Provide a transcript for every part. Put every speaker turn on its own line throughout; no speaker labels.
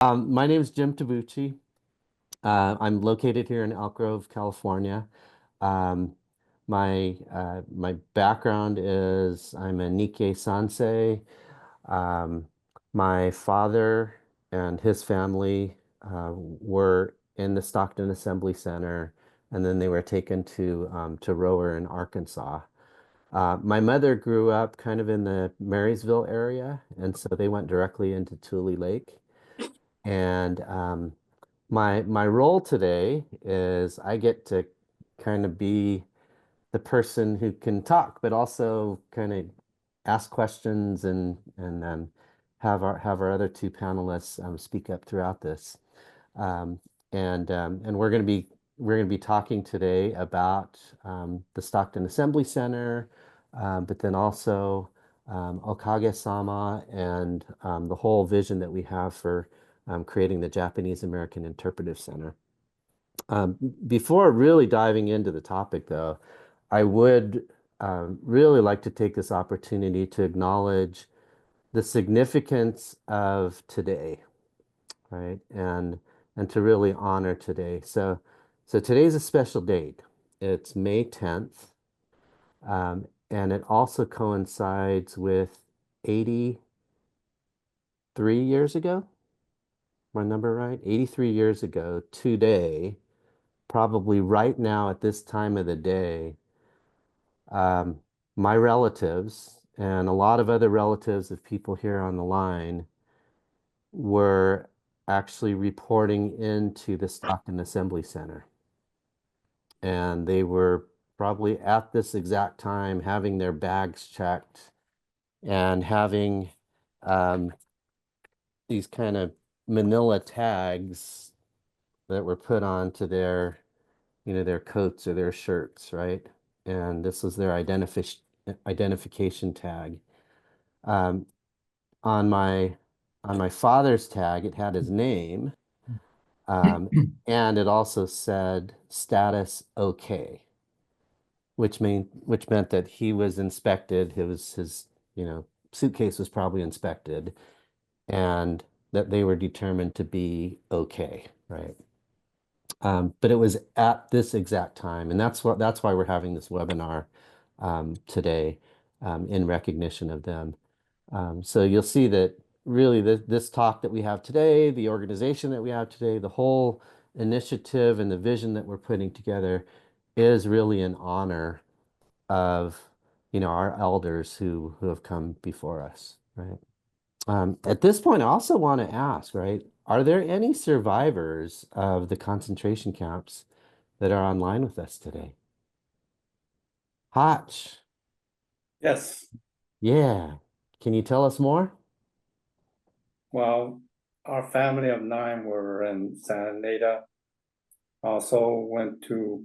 My name is Jim Tabucci. I'm located here in Elk Grove, California. Um, my background is I'm a Nikkei Sansei. Um, my father and his family were in the Stockton Assembly Center, and then they were taken to Rower in Arkansas. My mother grew up kind of in the Marysville area, and so they went directly into Tule Lake. And my role today is I get to kind of be the person who can talk, but also kind of ask questions and have our other two panelists speak up throughout this. Um, and we're gonna be talking today about the Stockton Assembly Center, but then also Okagesama and the whole vision that we have for creating the Japanese American Interpretive Center. Before really diving into the topic, though, I would really like to take this opportunity to acknowledge the significance of today, right? And to really honor today. So today's a special date. It's May 10th, and it also coincides with 83 years ago. My number right? 83 years ago today, probably right now at this time of the day, um, my relatives and a lot of other relatives of people here on the line were actually reporting into the Stockton Assembly Center. And they were probably at this exact time having their bags checked and having um, these kind of manila tags that were put onto their coats or their shirts, right? And this was their identification tag. Um, on my on my father's tag, it had his name, and it also said status okay, which meant that he was inspected. His suitcase was probably inspected, and that they were determined to be okay, right? But it was at this exact time, and that's why we're having this webinar today in recognition of them. So you'll see that really this talk that we have today, the organization that we have today, the whole initiative and the vision that we're putting together is really in honor of our elders who have come before us, right? At this point, I also want to ask, right, are there any survivors of the concentration camps that are online with us today? Hotch,
Yes.
yeah. Can you tell us more?
Well, our family of 9 were in Santa Anita. Also went to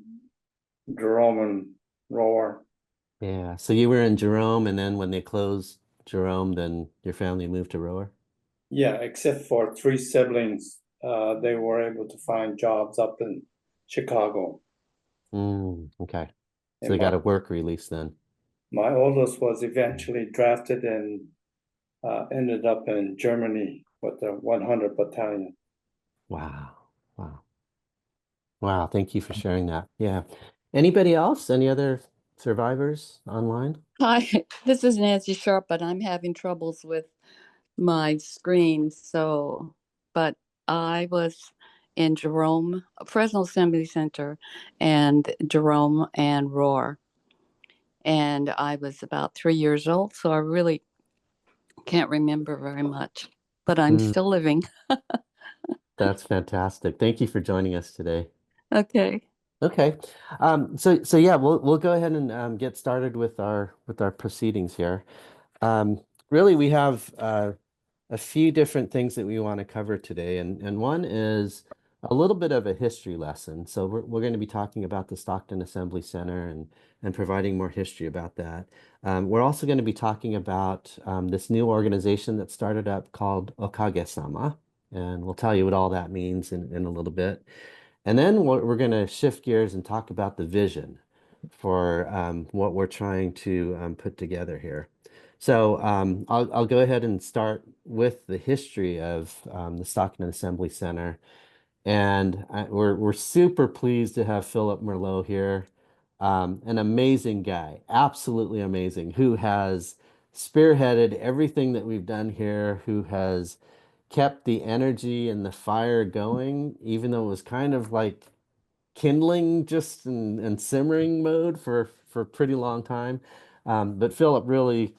Jerome and Roar.
Yeah. So you were in Jerome, and then when they closed Jerome, then your family moved to Rower?
Yeah, except for 3 siblings, they were able to find jobs up in Chicago.
Okay. So
And
they got a work release then.
my oldest was eventually drafted and ended up in Germany with the 100 Battalion.
Wow. Wow. Wow. Thank you for sharing that. Yeah. Anybody else? Any other survivors online?
Hi, this is Nancy Sharp, but I'm having troubles with my screen. But I was in Jerome, Fresno Assembly Center, and Jerome and Roar. And I was about 3 years old, so I really can't remember very much, but I'm
Mm,
still living.
that's fantastic. Thank you for joining us today.
Okay.
Okay. So yeah, we'll go ahead and get started with our proceedings here. Really, we have a few different things that we want to cover today, and one is a little bit of a history lesson. So we're going to be talking about the Stockton Assembly Center and providing more history about that. We're also going to be talking about this new organization that started up called Okagesama, and we'll tell you what all that means in a little bit. And then we're going to shift gears and talk about the vision for what we're trying to put together here. So I'll go ahead and start with the history of the Stockton Assembly Center. And we're super pleased to have Philip Merlot here. An amazing guy, absolutely amazing, who has spearheaded everything that we've done here, who has kept the energy and the fire going, even though it was kind of like kindling just in simmering mode for a pretty long time. But Philip really,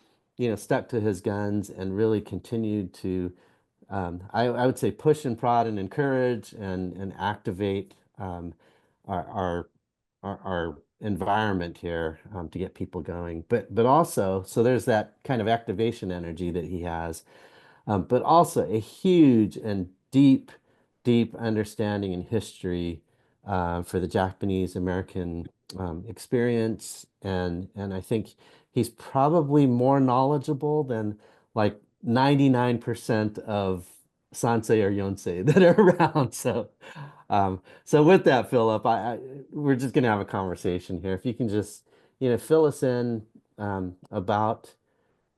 stuck to his guns and really continued to I would say push and prod and encourage and activate our, our our environment here to get people going. But also, so there's that kind of activation energy that he has, but also a huge and deep understanding and history for the Japanese American experience, and I think he's probably more knowledgeable than like 99% of Sansei or Yonsei that are around. So with that, Philip, we're just gonna have a conversation here. If you can just, fill us in about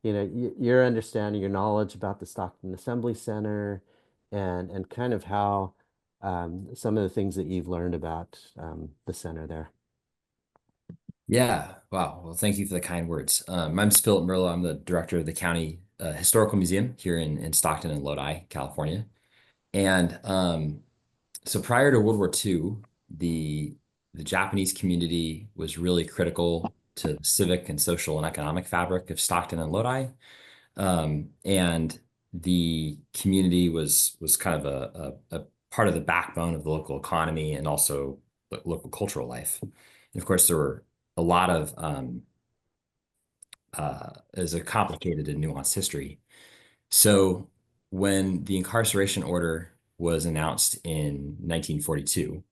your understanding, your knowledge about the Stockton Assembly Center, and kind of how some of the things that you've learned about the center there.
Yeah. Wow. Well, thank you for the kind words. My name's Philip Merlo. I'm the director of the County Historical Museum here in Stockton and Lodi, California. And so prior to World War II, the Japanese community was really critical to the civic and social and economic fabric of Stockton and Lodi. And the community was kind of a part of the backbone of the local economy and also local cultural life. And of course, there were a lot of is a complicated and nuanced history. So when the incarceration order was announced in 1942,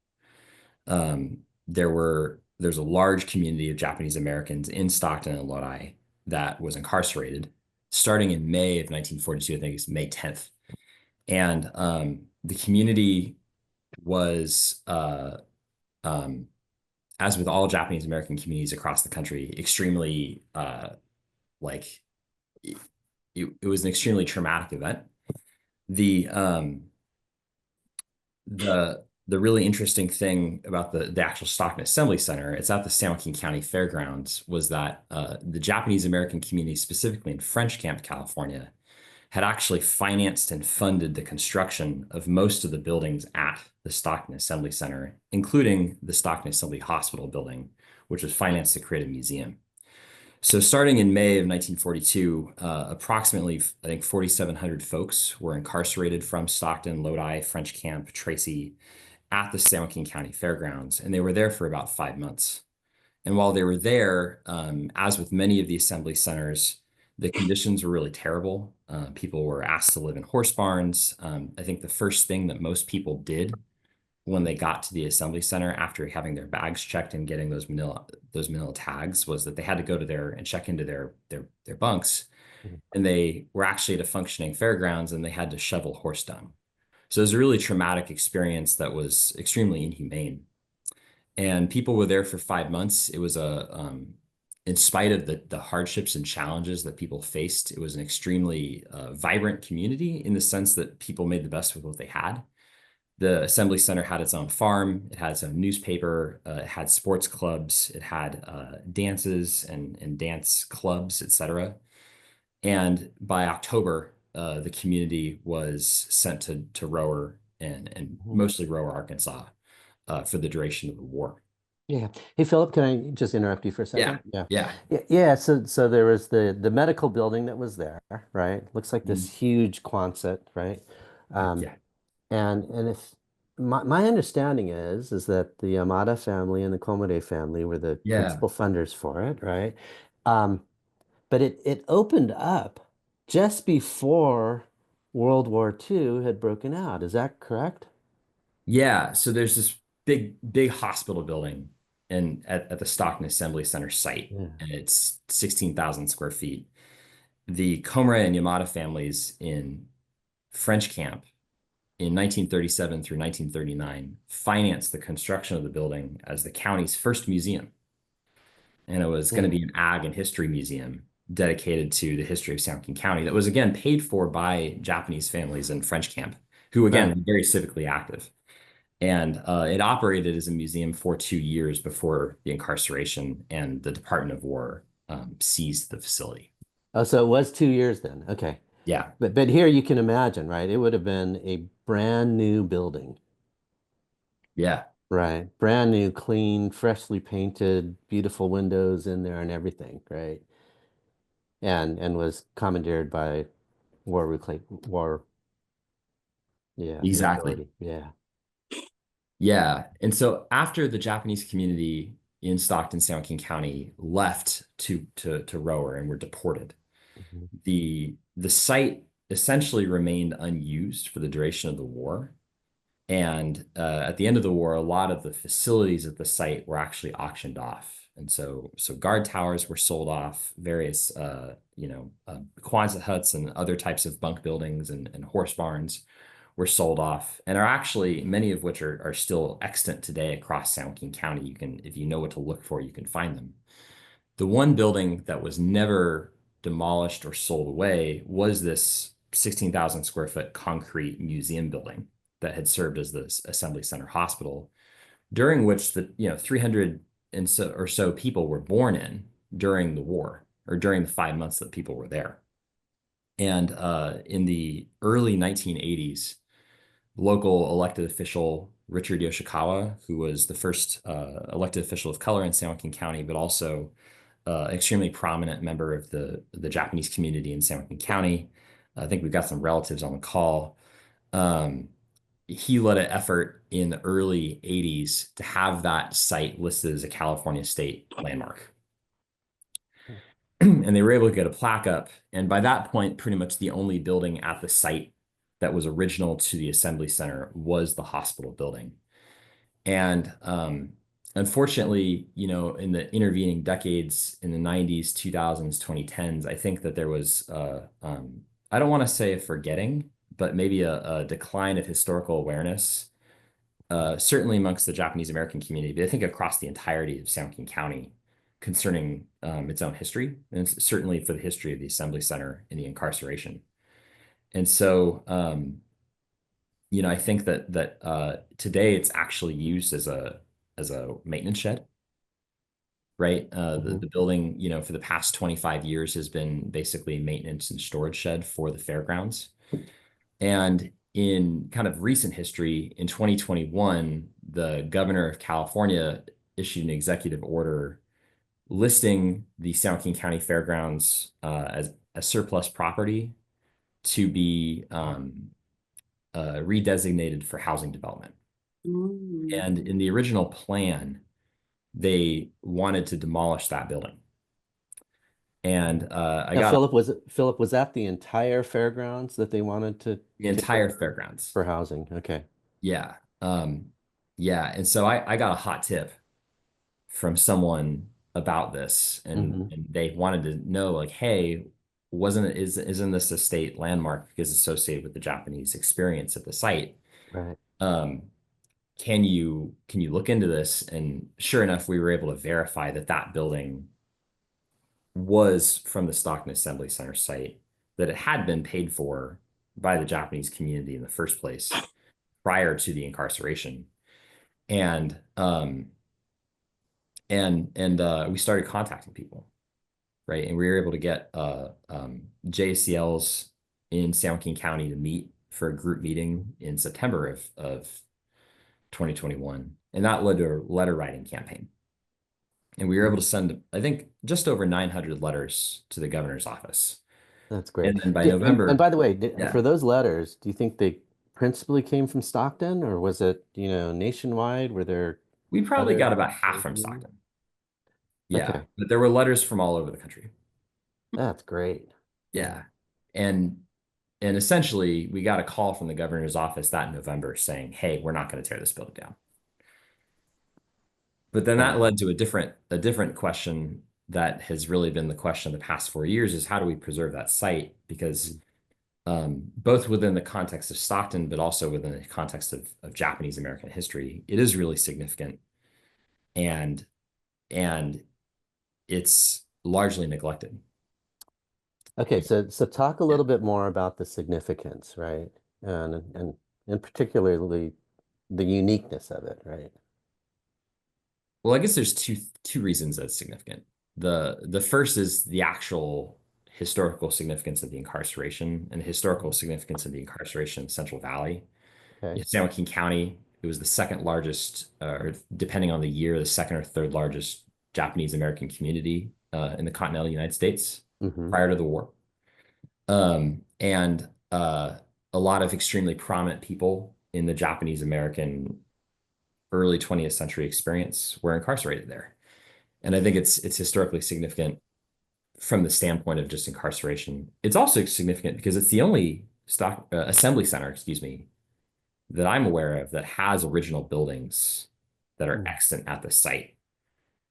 there's a large community of Japanese Americans in Stockton and Lodi that was incarcerated starting in May of 1942. I think it's May 10th. And the community was, as with all Japanese American communities across the country, extremely like it was an extremely traumatic event. The the really interesting thing about the actual Stockton Assembly Center, it's at the San Joaquin County Fairgrounds, was that the Japanese American community, specifically in French Camp, California, had actually financed and funded the construction of most of the buildings at the Stockton Assembly Center, including the Stockton Assembly Hospital building, which was financed to create a museum. So starting in May of 1942, approximately, I think, 4,700 folks were incarcerated from Stockton, Lodi, French Camp, Tracy, at the San Joaquin County Fairgrounds, and they were there for about 5 months. And while they were there, as with many of the assembly centers, the conditions were really terrible. People were asked to live in horse barns. I think the first thing that most people did when they got to the assembly center after having their bags checked and getting those manila tags was that they had to go to and check into their bunks,
Mhm.
and they were actually at a functioning fairgrounds and they had to shovel horse dung. So it was a really traumatic experience that was extremely inhumane. And people were there for 5 months. It was in spite of the hardships and challenges that people faced, it was an extremely vibrant community in the sense that people made the best with what they had. The Assembly Center had its own farm, it had its own newspaper, it had sports clubs, it had dances and dance clubs, etc. And by October, the community was sent to Rower and
Mhm.
mostly Rower, Arkansas, for the duration of the war.
Yeah. Hey, Philip, can I just interrupt you for a
Yeah,
second? Yeah.
yeah,
Yeah. So there was the medical building that was there, right? Looks like this
mm,
huge Quonset, right? Um,
yeah,
and if my understanding is that the Yamada family and the Komode family were the
yeah.
principal funders for it, right? Um, but it opened up just before World War II had broken out. Is that correct?
Yeah, so there's this big hospital building at the Stockton Assembly Center site,
Yeah.
and it's 16,000 square feet. The Komura and Yamada families in French Camp in 1937 through 1939 financed the construction of the building as the county's first museum. And it was going
Yeah.
to be an ag and history museum. dedicated to the history of San Joaquin County that was, again, paid for by Japanese families in French camp, who, again,
Right.
were very civically active. And it operated as a museum for 2 years before the incarceration, and the Department of War seized the facility.
Oh, so it was 2 years then. Okay.
Yeah,
But here you can imagine, right? It would have been a brand new building,
yeah,
right? Brand new, clean, freshly painted, beautiful windows in there and everything, right? And was commandeered by war, yeah, the
exactly.
authority. Yeah.
Yeah. And so after the Japanese community in Stockton, San Joaquin County left to Rower and were deported,
Mhm.
the site essentially remained unused for the duration of the war. And at the end of the war, a lot of the facilities at the site were actually auctioned off. And so guard towers were sold off, various Quonset huts and other types of bunk buildings and horse barns were sold off, and are actually many of which are still extant today across San Joaquin County. You can, if you know what to look for, you can find them. The one building that was never demolished or sold away was this 16,000 square foot concrete museum building that had served as the Assembly Center Hospital, during which the 300 and so or so people were born in during the war, or during the 5 months that people were there. And in the early 1980s, local elected official Richard Yoshikawa, who was the first elected official of color in San Joaquin County, but also extremely prominent member of the Japanese community in San Joaquin County. I think we've got some relatives on the call. Um, he led an effort in the early 80s to have that site listed as a California state landmark. And they were able to get a plaque up. And by that point, pretty much the only building at the site that was original to the Assembly Center was the hospital building. And unfortunately, in the intervening decades, in the 90s, 2000s, 2010s, I think that there was, I don't want to say a forgetting, but maybe a decline of historical awareness, certainly amongst the Japanese American community, but I think across the entirety of San Joaquin County, concerning its own history, and certainly for the history of the Assembly Center and the incarceration. And so, I think that today it's actually used as a maintenance shed, right?
Mhm.
The building, for the past 25 years has been basically maintenance and storage shed for the fairgrounds. And in kind of recent history, in 2021, the governor of California issued an executive order listing the San Joaquin County Fairgrounds as a surplus property to be redesignated for housing development.
Mm.
And in the original plan, they wanted to demolish that building. And I
Now,
got
Philip, was that the entire fairgrounds that they wanted to
the
take
entire
over
fairgrounds.
for housing? Okay.
Yeah. Yeah. And so I got a hot tip from someone about this, and
Hmm.
they wanted to know, like, hey, isn't this a state landmark because it's associated with the Japanese experience at the site?
Right.
Um, can you look into this? And sure enough, we were able to verify that that building was from the Stockton Assembly Center site, that it had been paid for by the Japanese community in the first place prior to the incarceration. And we started contacting people, right? And we were able to get JCLs in San Joaquin County to meet for a group meeting in September of 2021. And that led to a letter writing campaign. And we were able to send, I think, just over 900 letters to the governor's office.
That's great.
And then by
And
November,
by the way,
yeah,
for those letters, do you think they principally came from Stockton, or was it, nationwide? Were there
we probably
other
got about half from
locations?
Stockton. Yeah,
Okay,
but there were letters from all over the country.
that's great. Yeah.
Yeah. And essentially we got a call from the governor's office that November saying, hey, we're not going to tear this building down. But then that
Right.
led to a different question that has really been the question of the past 4 years, is how do we preserve that site? Because both within the context of Stockton, but also within the context of Japanese American history, it is really significant, and and it's largely neglected.
Okay, so talk a little bit more about the significance, right? And particularly the uniqueness of it, right?
Well, I guess there's two reasons that's significant. The first is the actual historical significance of the incarceration and the historical significance of the incarceration in Central Valley.
Okay.
In San Joaquin County, it was the second largest, or depending on the year, the second or third largest Japanese American community in the continental United States
Mm-hmm.
prior to the war. And a lot of extremely prominent people in the Japanese American early 20th century experience were incarcerated there. And I think it's historically significant from the standpoint of just incarceration. It's also significant because it's the only assembly center, excuse me, that I'm aware of that has original buildings that are extant at the site.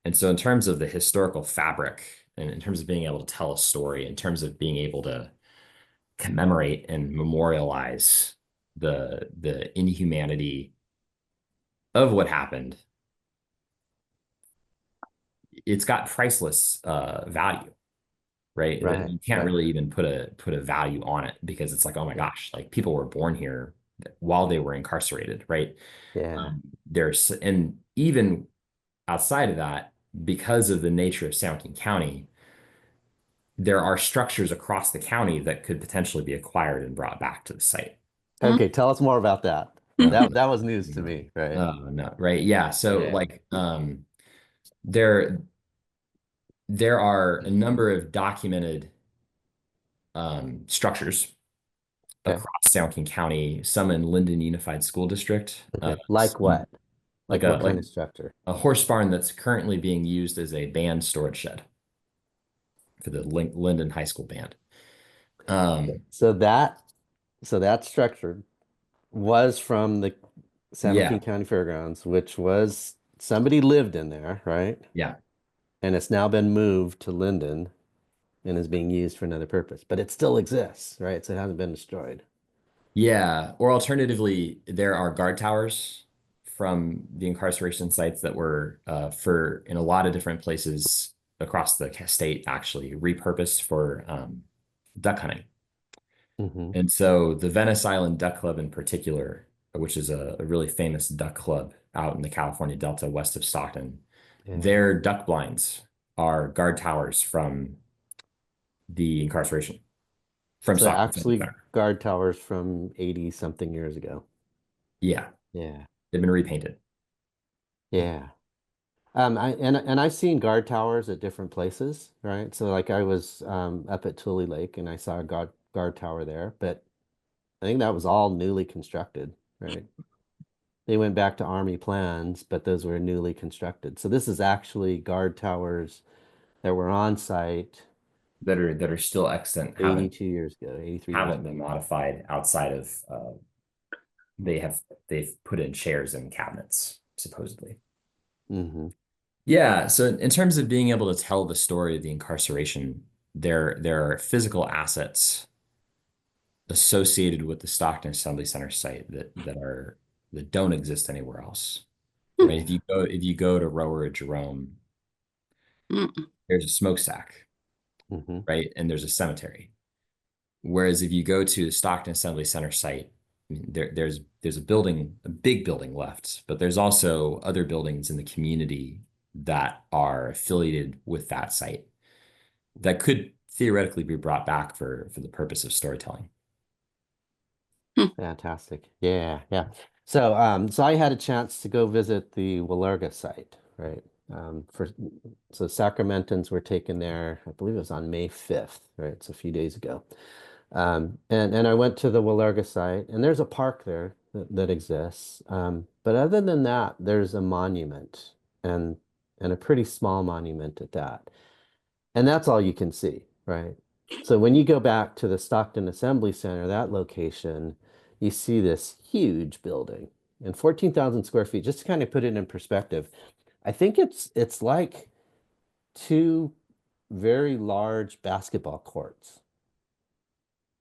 And so in terms of the historical fabric and in terms of being able to tell a story, in terms of being able to commemorate and memorialize the inhumanity of what happened, it's got priceless value, right? That
Right,
you can't
right.
really even put a value on it because it's like, oh my
Yeah.
gosh, like people were born here while they were incarcerated, right?
Yeah.
And even outside of that, because of the nature of San Joaquin County, there are structures across the county that could potentially be acquired and brought back to the site.
Okay, tell us more about that. That was news to me, right?
Oh no, right. Yeah. So
Yeah.
like there there are a number of documented structures
Okay.
across San Joaquin County, some in Linden Unified School District,
Okay. Like what?
like
Like what kind of structure?
a horse barn that's currently being used as a band storage shed for the Linden High School band.
So that structure was from the San
Yeah,
Joaquin County Fairgrounds, which was somebody lived in there, right?
yeah,
And it's now been moved to Linden and is being used for another purpose, but it still exists, right? So it hasn't been destroyed.
yeah. Or alternatively, there are guard towers from the incarceration sites that were for in a lot of different places across the state actually repurposed for duck hunting.
Hmm.
And so the Venice Island Duck Club in particular, which is a really famous duck club out in the California Delta west of Stockton,
Yeah.
their duck blinds are guard towers from the incarceration from
So
Stockton Assembly
actually
Center.
guard towers from 80 something years ago.
Yeah,
Yeah.
they've been repainted.
Yeah. And I've seen guard towers at different places, right? So like I was up at Tule Lake and I saw a guard tower there, but I think that was all newly constructed, right? They went back to Army plans, but those were newly constructed. So this is actually guard towers that were on site
That are still extant,
82 years ago, 83 years
haven't
ago.
been modified outside of they've put in chairs and cabinets, supposedly.
Hmm.
Yeah, so in terms of being able to tell the story of the incarceration, there are physical assets associated with the Stockton Assembly Center site that don't exist anywhere else. Right? If you go to Rower or Jerome, there's a smokestack,
Hmm.
right? And there's a cemetery. Whereas if you go to the Stockton Assembly Center site, I mean, there's a building, a big building left, but there's also other buildings in the community that are affiliated with that site that could theoretically be brought back for the purpose of storytelling.
Fantastic. Yeah, yeah. So I had a chance to go visit the Walerga site, right? For so Sacramentans were taken there, I believe it was on May 5th, right? It's a few days ago. And I went to the Walerga site, and there's a park there that exists. But other than that, there's a monument and a pretty small monument at that. And that's all you can see, right? So when you go back to the Stockton Assembly Center, that location, you see this huge building and 14,000 square feet. Just to kind of put it in perspective, I think it's like two very large basketball courts.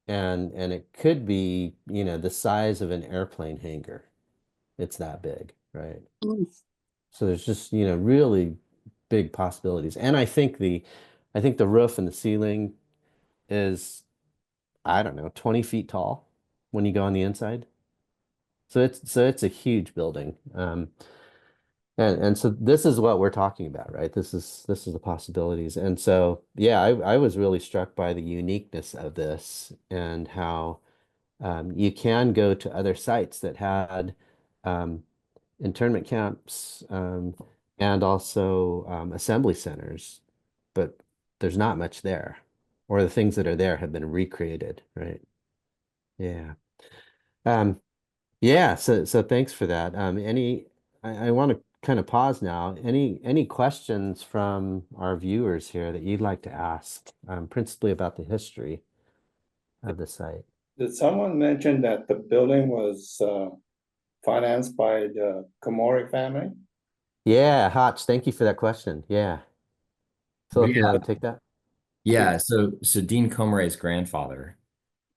And it could be, the size of an airplane hangar. It's that big, right? So there's just, really big possibilities. And I think the roof and the ceiling is, I don't know, 20 feet tall when you go on the inside. So it's a huge building. And so this is what we're talking about, right? This is the possibilities. And so yeah, I was really struck by the uniqueness of this and how you can go to other sites that had um, internment camps and also assembly centers, but there's not much there, or the things that are there have been recreated, right? Yeah. Um, yeah, so thanks for that. I want to kind of pause now. Any questions from our viewers here that you'd like to ask, principally about the history of the site?
Did someone mention that the building was financed by the Komori family?
Yeah, Hotch, thank you for that question. Yeah. Philip, you
Yeah,
want to take that?
yeah. So Dean Comery's grandfather,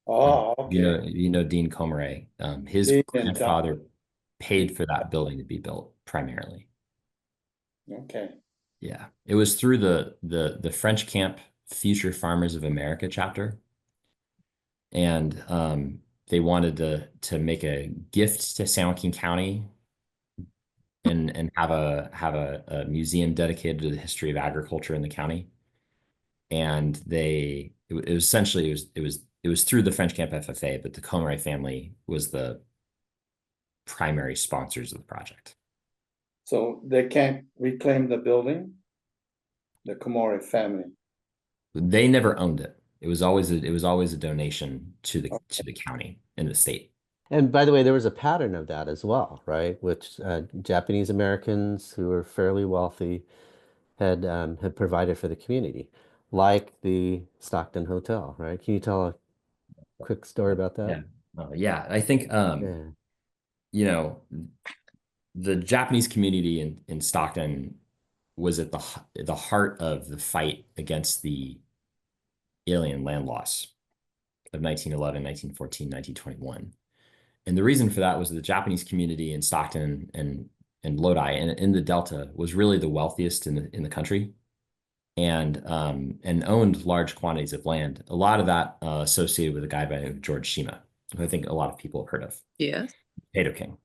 Oh, okay.
you know Dean Comery, his
Dean and John.
grandfather paid for that building to be built primarily.
Okay.
Yeah, it was through the French Camp Future Farmers of America chapter, and they wanted to make a gift to San Joaquin County and have a museum dedicated to the history of agriculture in the county. And it was essentially it was through the French Camp FFA, but the Comeray family was the primary sponsors of the project.
So they can't reclaim the building? The Komori family.
They never owned it. It was always a donation to the county and the state.
And by the way, there was a pattern of that as well, right? Which Japanese Americans who were fairly wealthy had provided for the community, like the Stockton Hotel, right? Can you tell a quick story about that?
Yeah. Yeah. I think
Yeah.
you know, the Japanese community in Stockton was at the heart of the fight against the alien land loss of 1911, 1914, 1921. And the reason for that was the Japanese community in Stockton and Lodi and in the Delta was really the wealthiest in the country and owned large quantities of land. A lot of that associated with a guy by the name of George Shima, who I think a lot of people have heard of,
Yes.
Potato King.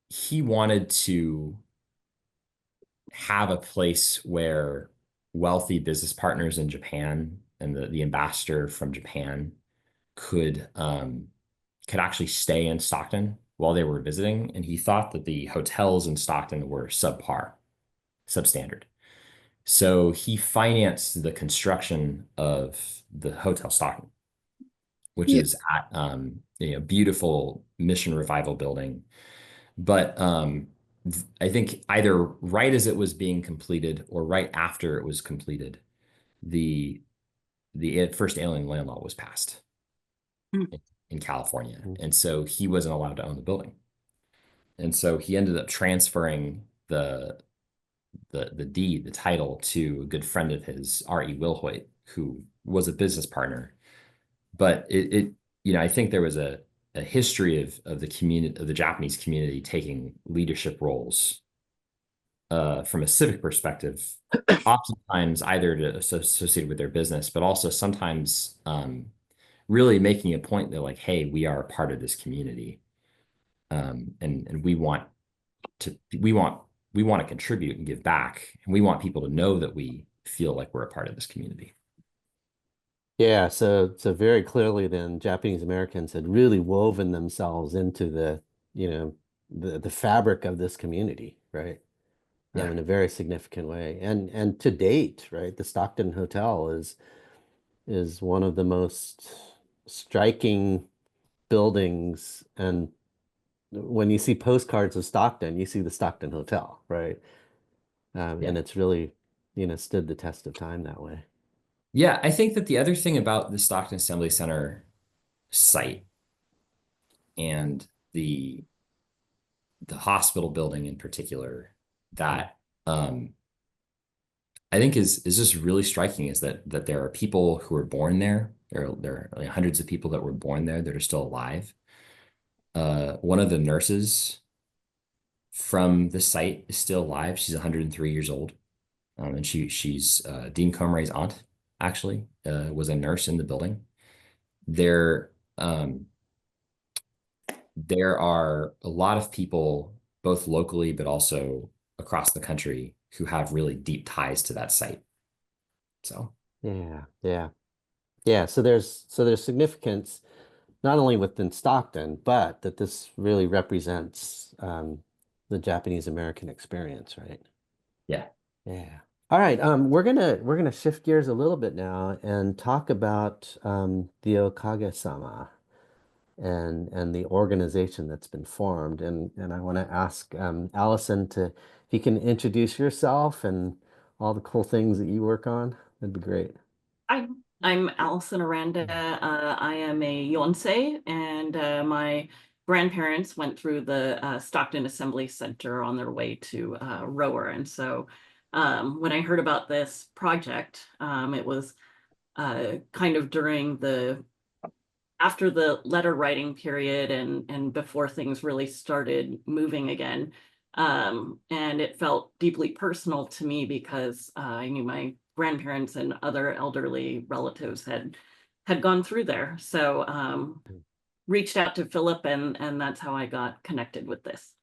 He wanted to have a place where wealthy business partners in Japan and the ambassador from Japan could actually stay in Stockton while they were visiting. And he thought that the hotels in Stockton were substandard. So he financed the construction of the Hotel Stockton, which
Yeah.
is at beautiful Mission Revival building. But I think either right as it was being completed or right after it was completed, the first alien land law was passed
Mm.
in California.
Mm.
And so he wasn't allowed to own the building. And so he ended up transferring the deed, the title, to a good friend of his, R.E. Wilhoit, who was a business partner. But I think there was a history of the community, of the Japanese community, taking leadership roles from a civic perspective, oftentimes either associated with their business, but also sometimes really making a point that, like, hey, we are a part of this community, and we want to contribute and give back, and we want people to know that we feel like we're a part of this community.
Yeah, so very clearly then Japanese Americans had really woven themselves into the fabric of this community, right?
Yeah.
In a very significant way. And to date, right, the Stockton Hotel is one of the most striking buildings. And when you see postcards of Stockton, you see the Stockton Hotel, right?
Yeah.
And it's really, stood the test of time that way.
Yeah, I think that the other thing about the Stockton Assembly Center site and the hospital building in particular that I think is just really striking is that there are people who were born there. There are like hundreds of people that were born there that are still alive. One of the nurses from the site is still alive. She's 103 years old, and she's Dean Comery's aunt, actually, was a nurse in the building. There are a lot of people, both locally but also across the country, who have really deep ties to that site. So
yeah. So there's significance not only within Stockton, but that this really represents the Japanese American experience, right?
yeah.
Yeah. All right. We're gonna shift gears a little bit now and talk about the Okagesama and the organization that's been formed. And I want to ask Allison to, if you can introduce yourself and all the cool things that you work on, that'd be great.
I'm Allison Aranda. I am a Yonsei, and my grandparents went through the Stockton Assembly Center on their way to Rower. And so when I heard about this project, it was kind of during after the letter writing period and before things really started moving again. And it felt deeply personal to me because I knew my grandparents and other elderly relatives had gone through there. So reached out to Philip, and that's how I got connected with this.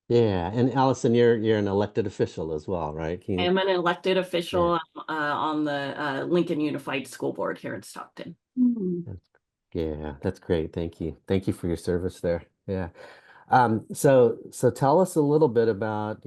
Yeah. And Allison, you're an elected official as well, right?
I am an elected official on the Lincoln Unified School Board here in Stockton.
Yeah, that's great. Thank you. Thank you for your service there. Yeah. So tell us a little bit about,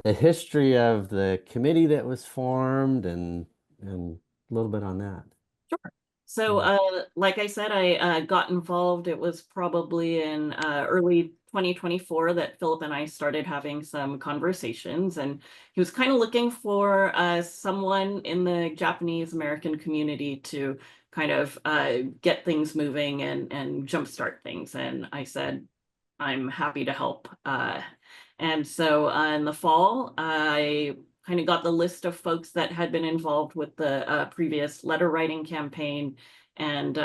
the history of the committee that was formed and a little bit on that.
Sure. So, like I said, I got involved. It was probably in early 2024 that Philip and I started having some conversations, and he was kind of looking for someone in the Japanese American community to kind of get things moving and jumpstart things. And I said, I'm happy to help. And so in the fall, I kind of got the list of folks that had been involved with the previous letter writing campaign. And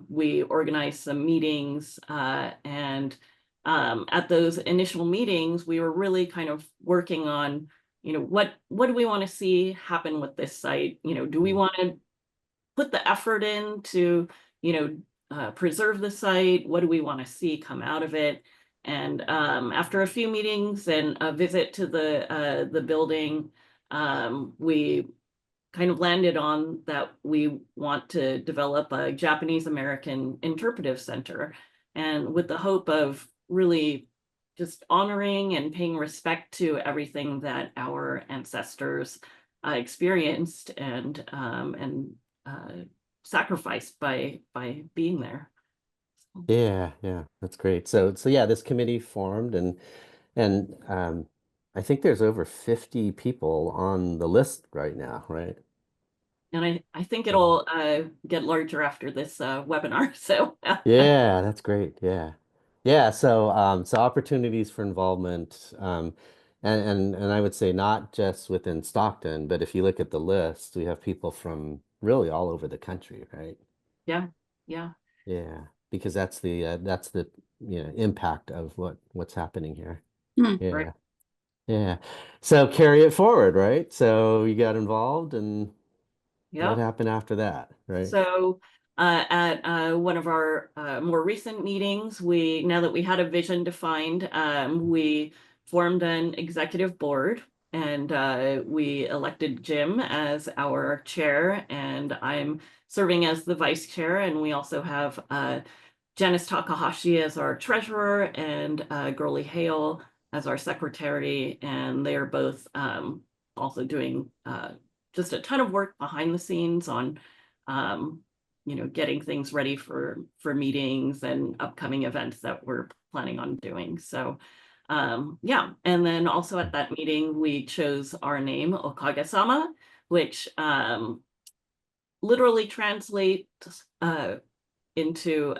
we organized some meetings. And at those initial meetings, we were really kind of working on, what do we want to see happen with this site? Do we want to put the effort in to, preserve the site? What do we want to see come out of it? And after a few meetings and a visit to the building, we kind of landed on that we want to develop a Japanese American Interpretive Center, and with the hope of really just honoring and paying respect to everything that our ancestors experienced and sacrificed by being there.
Yeah, that's great. So yeah, this committee formed and I think there's over 50 people on the list right now, right?
And I think it'll get larger after this webinar. So
Yeah, that's great. Yeah. Yeah, so opportunities for involvement and I would say not just within Stockton, but if you look at the list, we have people from really all over the country, right?
yeah.
Yeah, because that's the impact of what's happening here.
Hmm.
Yeah.
Right.
Yeah. So carry it forward, right? So you got involved and what
Yeah.
happened after that, right?
So at one of our more recent meetings, now that we had a vision defined, we formed an executive board, and we elected Jim as our chair, and I'm serving as the vice chair. And we also have Janice Takahashi as our treasurer and Girly Hale as our secretary, and they are both also doing just a ton of work behind the scenes on getting things ready for meetings and upcoming events that we're planning on doing. So yeah. And then also at that meeting, we chose our name, Okagesama, which literally translates into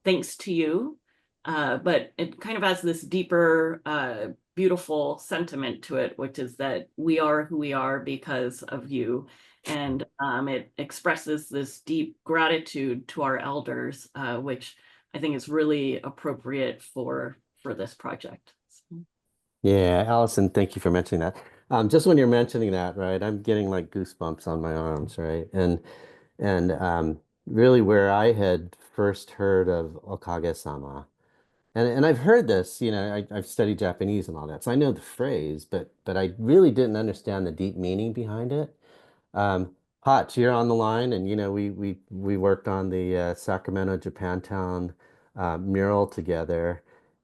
thanks to you. But it kind of has this deeper, beautiful sentiment to it, which is that we are who we are because of you. And it expresses this deep gratitude to our elders, which I think is really appropriate for this project.
Yeah, Allison, thank you for mentioning that. Just when you're mentioning that, right, I'm getting like goosebumps on my arms, right? And really where I had first heard of Okagesama, and I've heard this, I've studied Japanese and all that, so I know the phrase, but I really didn't understand the deep meaning behind it. Hotch, you're on the line, and we worked on the Sacramento Japantown mural together.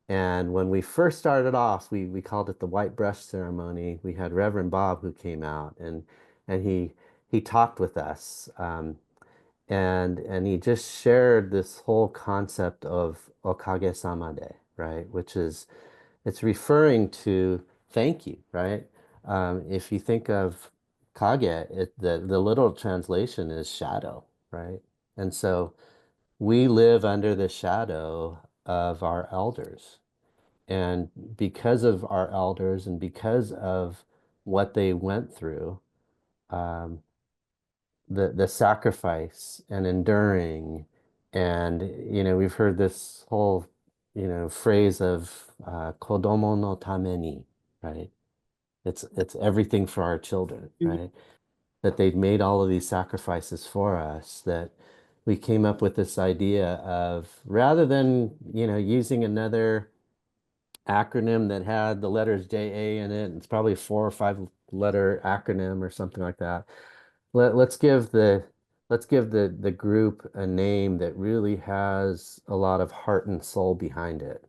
And when we first started off, we called it the white brush ceremony. We had Reverend Bob who came out, and he talked with us, and he just shared this whole concept of Okage-sama Day, right? Which is it's referring to thank you, right? If you think of kage, the literal translation is shadow, right? And so we live under the shadow of our elders. And because of our elders and because of what they went through, um, the sacrifice and enduring, and we've heard this whole phrase of kodomo no tameni, right? It's everything for our children, right? That they've made all of these sacrifices for us, that we came up with this idea of, rather than using another acronym that had the letters JA in it, it's probably a 4 or 5 letter acronym or something like that. Let's give the group a name that really has a lot of heart and soul behind it,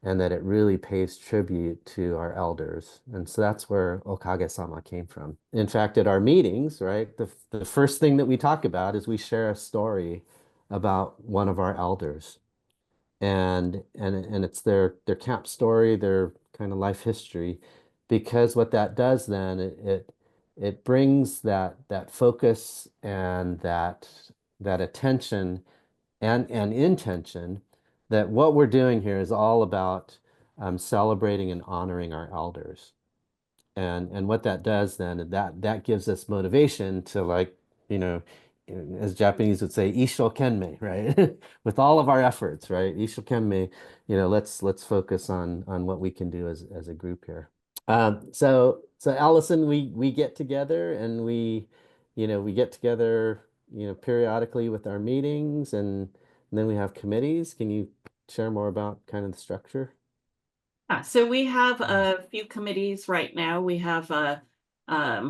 and that it really pays tribute to our elders. And so that's where Okage-sama came from. In fact, at our meetings, right, the first thing that we talk about is we share a story about one of our elders. And it's their camp story, their kind of life history, because what that does then, it brings that focus and that attention and intention, that what we're doing here is all about celebrating and honoring our elders. And what that does then, that gives us motivation to, like, you know, as Japanese would say, ishokenmei, right? With all of our efforts, right? Ishokenmei, let's focus on what we can do as a group here. So Allison, we get together, and we get together, periodically with our meetings, and then we have committees. Can you share more about kind of the structure?
So we have a few committees right now. We have a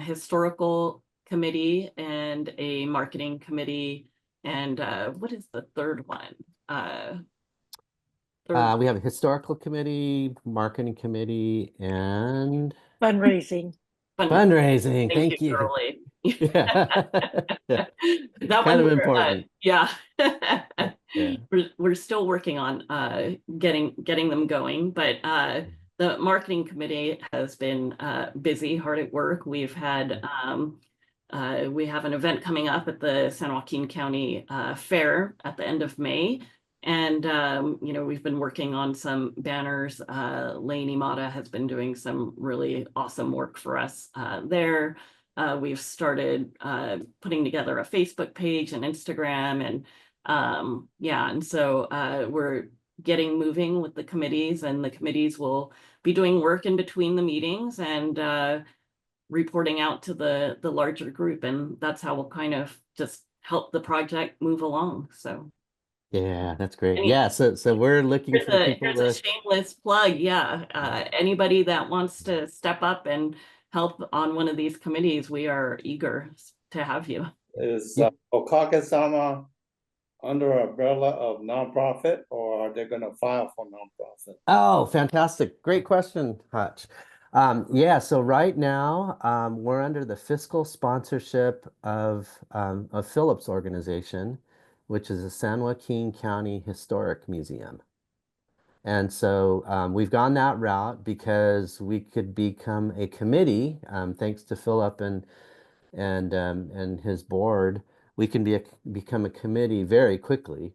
historical committee and a marketing committee. And what is the third one?
We have a historical committee, marketing committee, and
Fundraising.
fundraising.
Thank you,
Thank you.
Shirley.
Yeah. Yeah.
That
Kind
one
of important.
yeah.
Yeah.
We're still working on getting them going, but the marketing committee has been busy, hard at work. We've had we have an event coming up at the San Joaquin County Fair at the end of May. And, we've been working on some banners. Lane Imada has been doing some really awesome work for us there. We've started putting together a Facebook page and Instagram, and and so we're getting moving with the committees, and the committees will be doing work in between the meetings and reporting out to the larger group, and that's how we'll kind of just help the project move along. So
Yeah, that's great. Yeah, so we're looking for people
here's a shameless plug. Yeah, anybody that wants to step up and help on one of these committees, we are eager to have you.
Is Okage-sama under umbrella of nonprofit, or are they gonna file for nonprofit?
Oh, fantastic. Great question, Hutch. Yeah, so right now, we're under the fiscal sponsorship of Philip's organization, which is the San Joaquin County Historic Museum. And so we've gone that route because we could become a committee, thanks to Philip and his board. We can become a committee very quickly.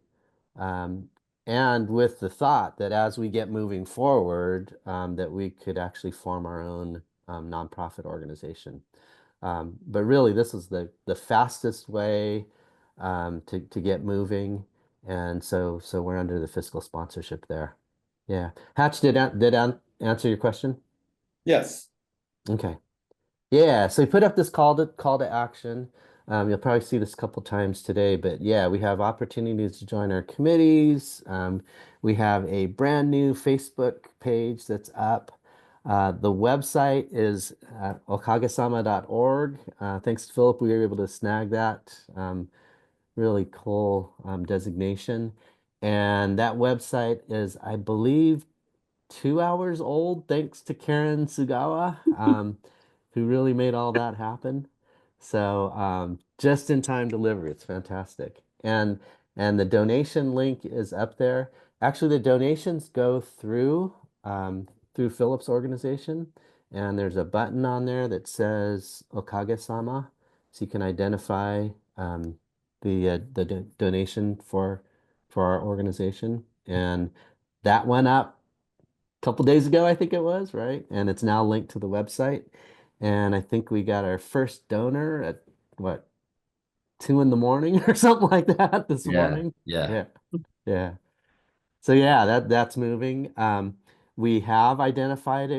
And with the thought that as we get moving forward, that we could actually form our own nonprofit organization. But really, this is the fastest way to get moving, and so we're under the fiscal sponsorship there. Yeah, Hatch, did answer your question?
Yes.
Okay. Yeah, so we put up this call to action. You'll probably see this a couple times today, but yeah, we have opportunities to join our committees. We have a brand new Facebook page that's up. The website is okagesama.org. Thanks to Philip, we were able to snag that really cool designation. And that website is, I believe, 2 hours old, thanks to Karen Sugawa, who really made all that happen. So just in time delivery, it's fantastic. And the donation link is up there. Actually, the donations go through Philip's organization, and there's a button on there that says Okage-sama, so you can identify the donation for our organization. And that went up couple days ago, I think it was, right? And it's now linked to the website. And I think we got our first donor at what, 2 in the morning or something like that this
Yeah,
morning.
yeah.
Yeah, yeah. So yeah, that's moving. We have identified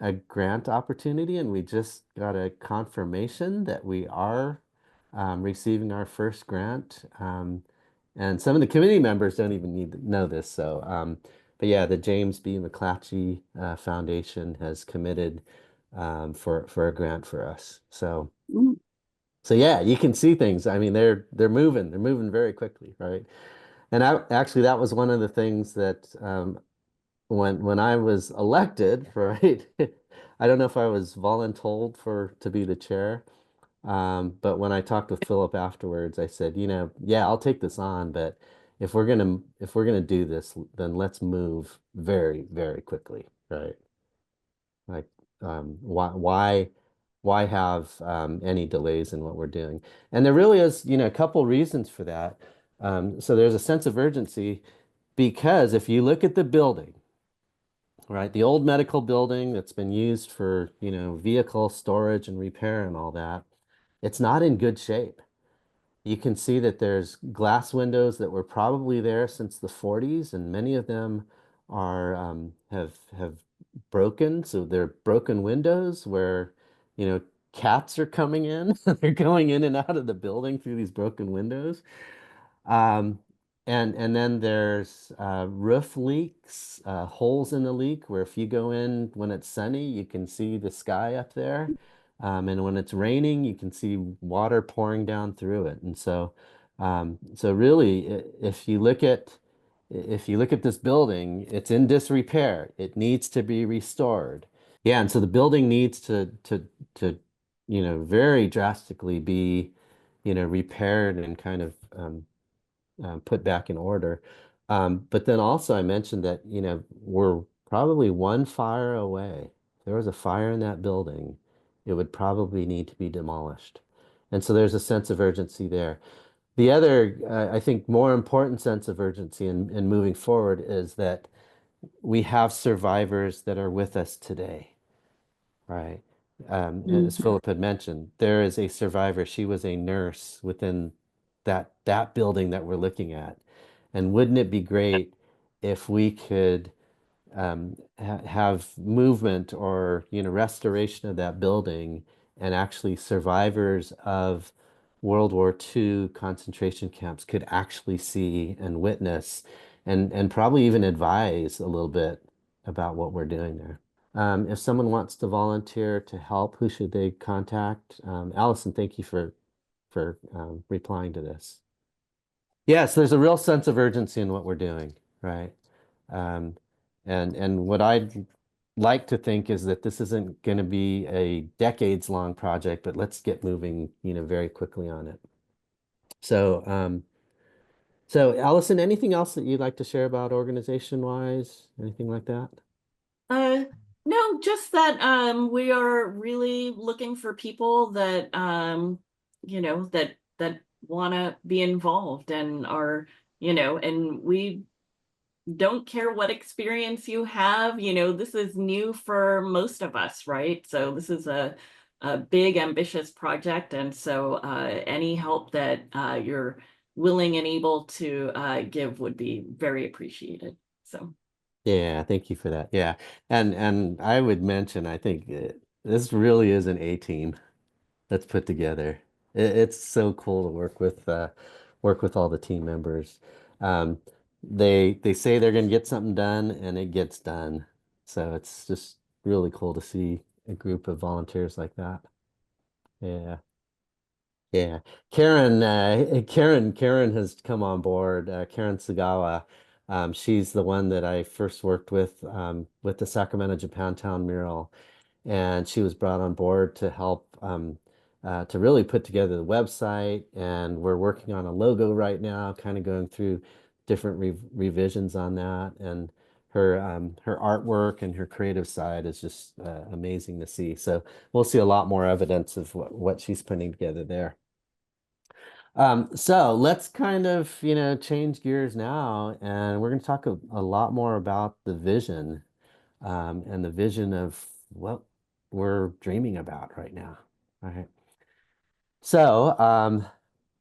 a grant opportunity, and we just got a confirmation that we are receiving our first grant. And some of the committee members don't even need to know this. So, but yeah, the James B. McClatchy Foundation has committed for a grant for us. So.
Mm.
So yeah, you can see things. I mean, they're moving. They're moving very quickly, right? And actually, that was one of the things that when I was elected, right? I don't know if I was voluntold to be the chair, but when I talked with Philip afterwards, I said, yeah, I'll take this on, but if we're gonna do this, then let's move very, very quickly, right? Like, why have any delays in what we're doing? And there really is, a couple reasons for that. So there's a sense of urgency because if you look at the building, right, the old medical building that's been used for, vehicle storage and repair and all that, it's not in good shape. You can see that there's glass windows that were probably there since the 40s, and many of them have broken. So they're broken windows where, cats are coming in. They're going in and out of the building through these broken windows. Um, and then there's roof leaks, holes in the leak where if you go in when it's sunny, you can see the sky up there. And when it's raining, you can see water pouring down through it. And so really, if you look at this building, it's in disrepair. It needs to be restored. Yeah, and so the building needs to very drastically be repaired and kind of put back in order. But then also I mentioned that, we're probably one fire away. If there was a fire in that building, it would probably need to be demolished. And so there's a sense of urgency there. The other, I think, more important sense of urgency in moving forward is that we have survivors that are with us today, right? As
Mm.
Philip had mentioned, there is a survivor. She was a nurse within that building that we're looking at. And wouldn't it be great if we could have movement or restoration of that building, and actually survivors of World War II concentration camps could actually see and witness and probably even advise a little bit about what we're doing there. If someone wants to volunteer to help, who should they contact? Allison, thank you for replying to this. Yes, there's a real sense of urgency in what we're doing, right? Um, and what I'd like to think is that this isn't going to be a decades-long project, but let's get moving, very quickly on it. So Allison, anything else that you'd like to share about organization-wise? Anything like that?
Uh, no, just that we are really looking for people that that want to be involved and are, and we don't care what experience you have, this is new for most of us, right? So this is a big ambitious project, and so any help that you're willing and able to give would be very appreciated. So
Yeah, thank you for that. Yeah. And I would mention, I think this really is an A team that's put together. It's so cool to work with all the team members. Um, they say they're going to get something done, and it gets done. So it's just really cool to see a group of volunteers like that. Yeah. Yeah. Karen has come on board. Karen Sagawa. She's the one that I first worked with the Sacramento Japantown mural, and she was brought on board to help to really put together the website. And we're working on a logo right now, kind of going through different revisions on that. And her artwork and her creative side is just amazing to see. So we'll see a lot more evidence of what she's putting together there. So let's kind of, change gears now, and we're going to talk a lot more about the vision, and the vision of what we're dreaming about right now. All right. So,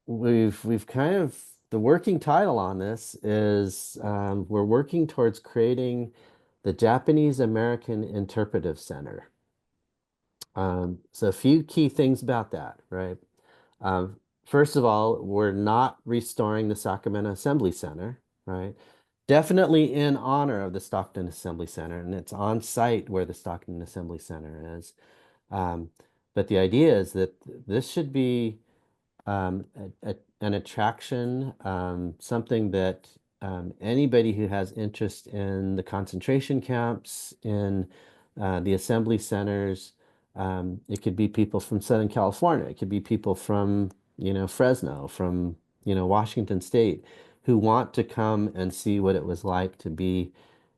we've kind of the working title on this is we're working towards creating the Japanese American Interpretive Center. So a few key things about that, right? First of all, we're not restoring the Sacramento Assembly Center, right? Definitely in honor of the Stockton Assembly Center, and it's on site where the Stockton Assembly Center is. Um, but the idea is that this should be an attraction, something that anybody who has interest in the concentration camps, in the assembly centers, it could be people from Southern California, it could be people from, Fresno, from, Washington State, who want to come and see what it was like to be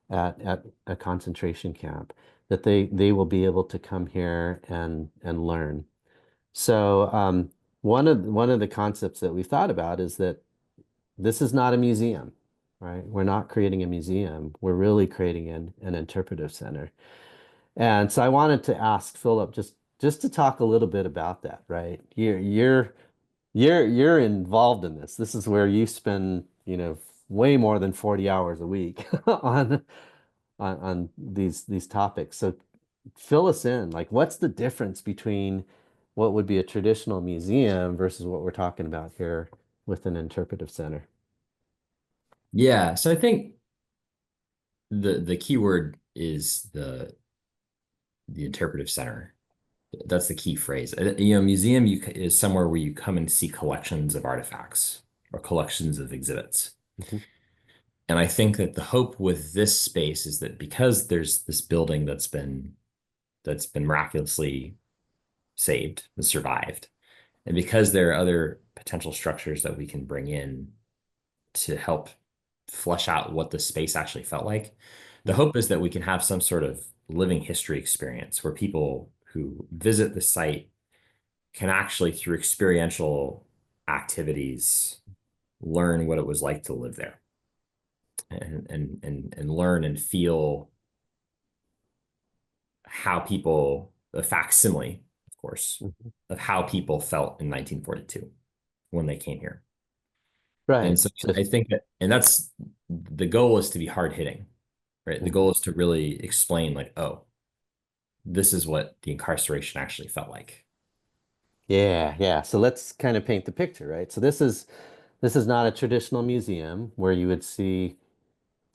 at a concentration camp, that they will be able to come here and learn. So one of the concepts that we thought about is that this is not a museum, right? We're not creating a museum. We're really creating an interpretive center. And so I wanted to ask Philip just to talk a little bit about that, right? You're involved in this. This is where you spend, way more than 40 hours a week on these topics. So fill us in. Like, what's the difference between what would be a traditional museum versus what we're talking about here with an interpretive center?
Yeah, so I think the key word is the interpretive center. That's the key phrase. Museum is somewhere where you come and see collections of artifacts or collections of exhibits.
Mhm.
And I think that the hope with this space is that because there's this building that's been miraculously saved, and survived, and because there are other potential structures that we can bring in to help flesh out what the space actually felt like, the hope is that we can have some sort of living history experience where people who visit the site can actually, through experiential activities, learn what it was like to live there, and learn and feel how people, a facsimile, of course,
Mhm.
of how people felt in 1942 when they came here. And
Right.
so
So,
I think that, and that's the goal, is to be hard hitting, right? The
mhm.
goal is to really explain, like, oh, this is what the incarceration actually felt like.
Yeah, yeah. So let's kind of paint the picture, right? So this is not a traditional museum where you would see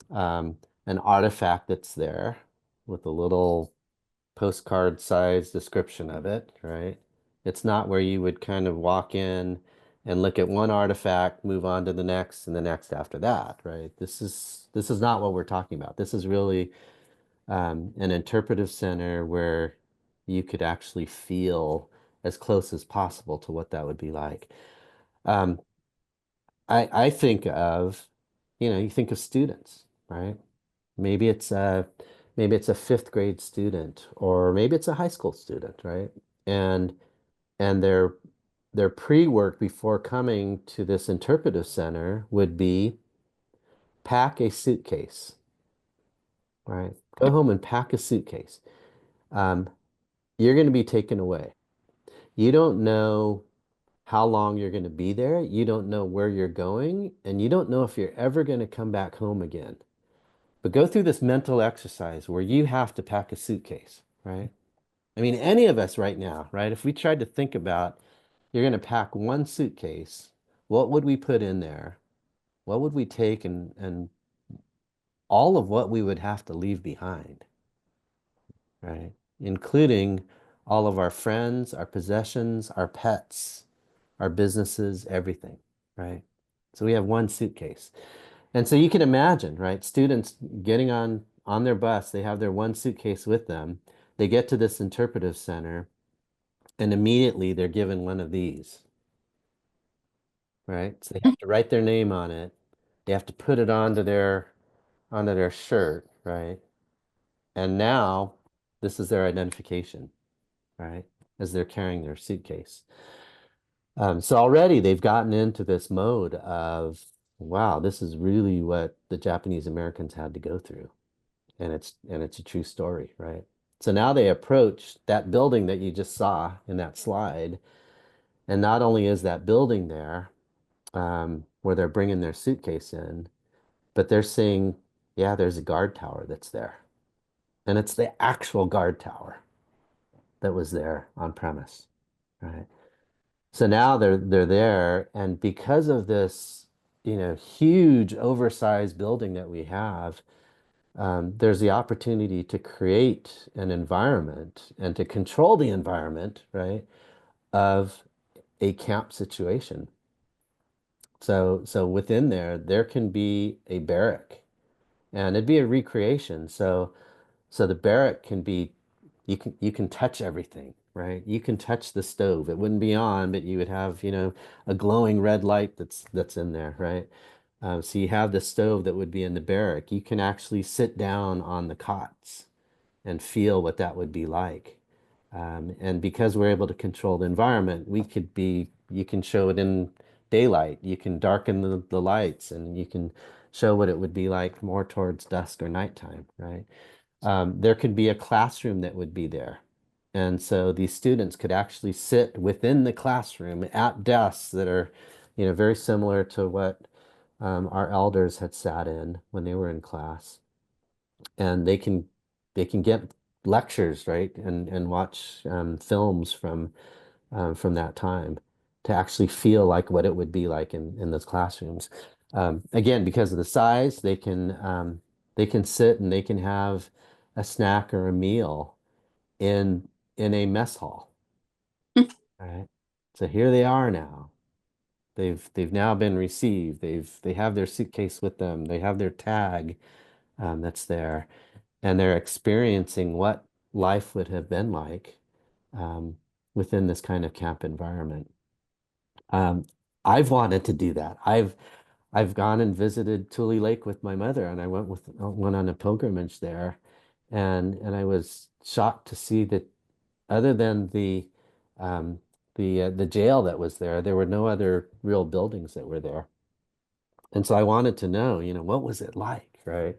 an artifact that's there with a little postcard size description of it, right? It's not where you would kind of walk in and look at one artifact, move on to the next and the next after that, right? This is not what we're talking about. This is really an interpretive center where you could actually feel as close as possible to what that would be like. Um, I think of, you think of students, right? Maybe it's a maybe it's a fifth grade student, or maybe it's a high school student, right? And and their pre-work before coming to this interpretive center would be pack a suitcase, right? Go
Yep.
home and pack a suitcase. Um, you're going to be taken away. You don't know how long you're going to be there. You don't know where you're going, and you don't know if you're ever going to come back home again. But go through this mental exercise where you have to pack a suitcase, right? I mean, any of us right now, right? If we tried to think about, you're going to pack one suitcase, what would we put in there? What would we take and all of what we would have to leave behind, right? Including all of our friends, our possessions, our pets, our businesses, everything, right? So we have one suitcase. And so you can imagine, right? Students getting on their bus, they have their one suitcase with them. They get to this interpretive center and immediately they're given one of these, right? So they have to write their name on it. They have to put it onto their shirt, right? And now this is their identification, right? As they're carrying their suitcase. So already they've gotten into this mode of, wow, this is really what the Japanese Americans had to go through. And it's a true story, right? So now they approach that building that you just saw in that slide. And not only is that building there, where they're bringing their suitcase in, but they're seeing, yeah, there's a guard tower that's there. And it's the actual guard tower that was there on premise, right? So now they're there, and because of this, huge oversized building that we have, there's the opportunity to create an environment and to control the environment, right, of a camp situation. So within there can be a barrack, and it'd be a recreation. So the barrack can be, you can touch everything, right? You can touch the stove. It wouldn't be on, but you would have, a glowing red light that's in there, right? So you have the stove that would be in the barrack. You can actually sit down on the cots and feel what that would be like. And because we're able to control the environment, you can show it in daylight. You can darken the lights and you can show what it would be like more towards dusk or nighttime, right? There could be a classroom that would be there. And so these students could actually sit within the classroom at desks that are, very similar to what our elders had sat in when they were in class. And they can get lectures, right? And watch films from that time to actually feel like what it would be like in those classrooms. Again, because of the size, they can sit and they can have a snack or a meal in a mess hall. All right. So here they are now. They've now been received. They have their suitcase with them. They have their tag that's there, and they're experiencing what life would have been like um, within this kind of camp environment. Um, I've wanted to do that. I've gone and visited Tule Lake with my mother, and I went on a pilgrimage there, and I was shocked to see that other than um, the jail that was there, there were no other real buildings that were there. And so I wanted to know, what was it like, right?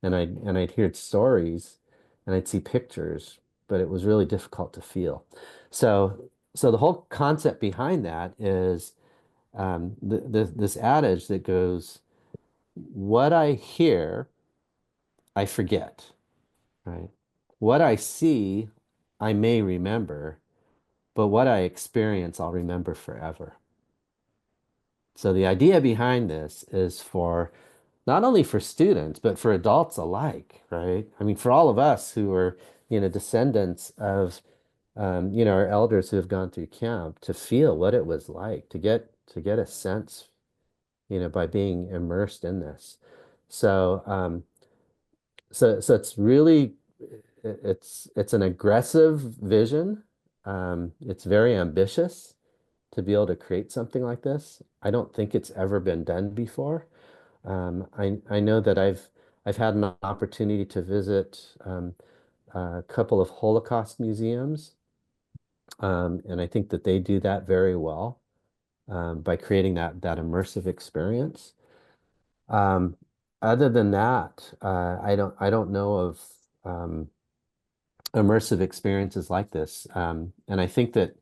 And I'd hear stories and I'd see pictures, but it was really difficult to feel. So the whole concept behind that is this adage that goes, what I hear, I forget, right? What I see, I may remember, but what I experience, I'll remember forever. So the idea behind this is for not only for students, but for adults alike, right? I mean, for all of us who are, descendants of, our elders who have gone through camp, to feel what it was like, to get a sense, by being immersed in this. So, so it's really, it's an aggressive vision. It's very ambitious to be able to create something like this. I don't think it's ever been done before. I know that I've had an opportunity to visit a couple of Holocaust museums, and I think that they do that very well by creating that immersive experience. Um, Other than that, I don't know of immersive experiences like this, and I think that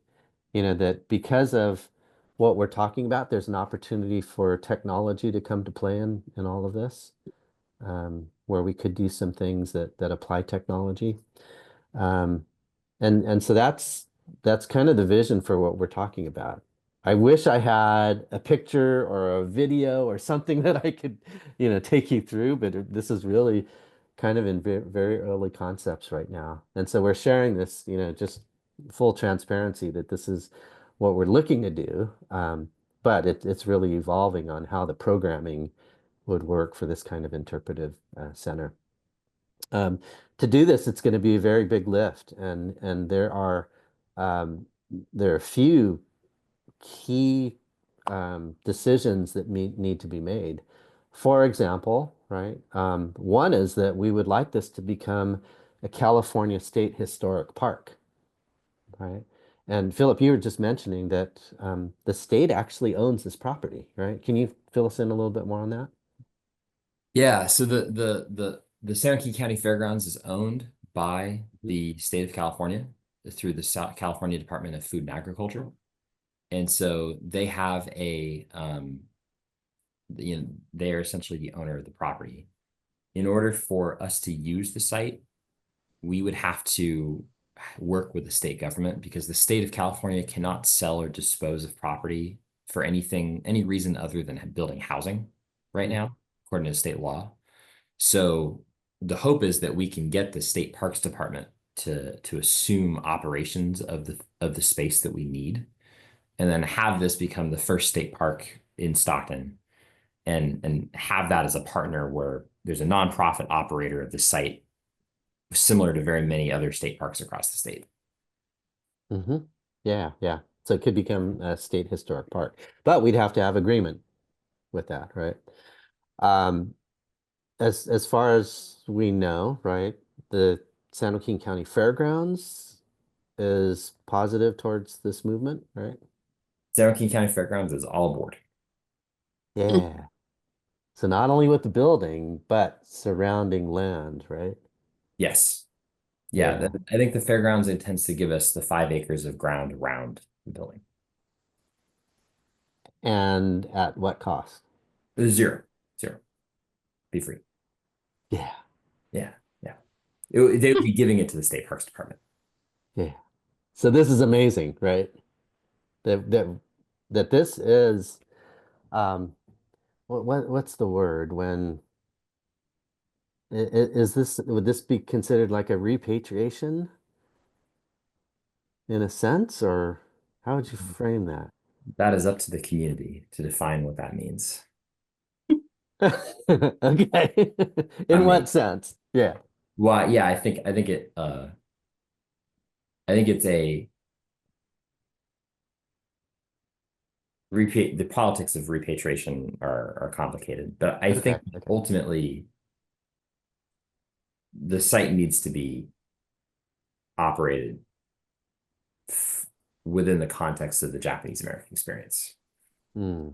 that because of what we're talking about, there's an opportunity for technology to come to play in all of this. Where we could do some things that apply technology. Um, And so that's kind of the vision for what we're talking about. I wish I had a picture or a video or something that I could, take you through, but this is really kind of in very early concepts right now. And so we're sharing this, just full transparency that this is what we're looking to do. But it's really evolving on how the programming would work for this kind of interpretive center. Um, to do this, it's going to be a very big lift, and um, there are a few key decisions that need to be made. For example, right, one is that we would like this to become a California State Historic Park, right? And Philip, you were just mentioning that the state actually owns this property, right? Can you fill us in a little bit more on that?
Yeah, so the San Joaquin County Fairgrounds is owned by the state of California through the South California Department of Food and Agriculture. And so they have they are essentially the owner of the property. In order for us to use the site, we would have to work with the state government because the state of California cannot sell or dispose of property for any reason other than building housing right now, according to state law. So the hope is that we can get the state parks department to assume operations of the space that we need, and then have this become the first state park in Stockton, and have that as a partner where there's a nonprofit operator of the site, similar to very many other state parks across the state.
Mm-hmm. Yeah, yeah. So it could become a state historic park, but we'd have to have agreement with that, right? Um, as far as we know, right, the San Joaquin County Fairgrounds is positive towards this movement, right?
San Joaquin County Fairgrounds is all aboard.
Yeah. So not only with the building, but surrounding land, right?
Yes. Yeah,
Yeah.
I think the fairgrounds intends to give us the 5 acres of ground around the building.
And at what cost?
Zero. Be free.
Yeah.
Yeah, yeah. They would be giving it to the state parks department.
Yeah. So this is amazing, right? That that that this is what's the word when is this would this be considered like a repatriation in a sense, or how would you frame that?
That is up to the community to define what that means.
Okay.
I
In what
mean,
sense? Yeah.
well, yeah, I think it's a the politics of repatriation are complicated, but I
Okay.
think
Okay.
ultimately the site needs to be operated within the context of the Japanese American experience.
Hmm.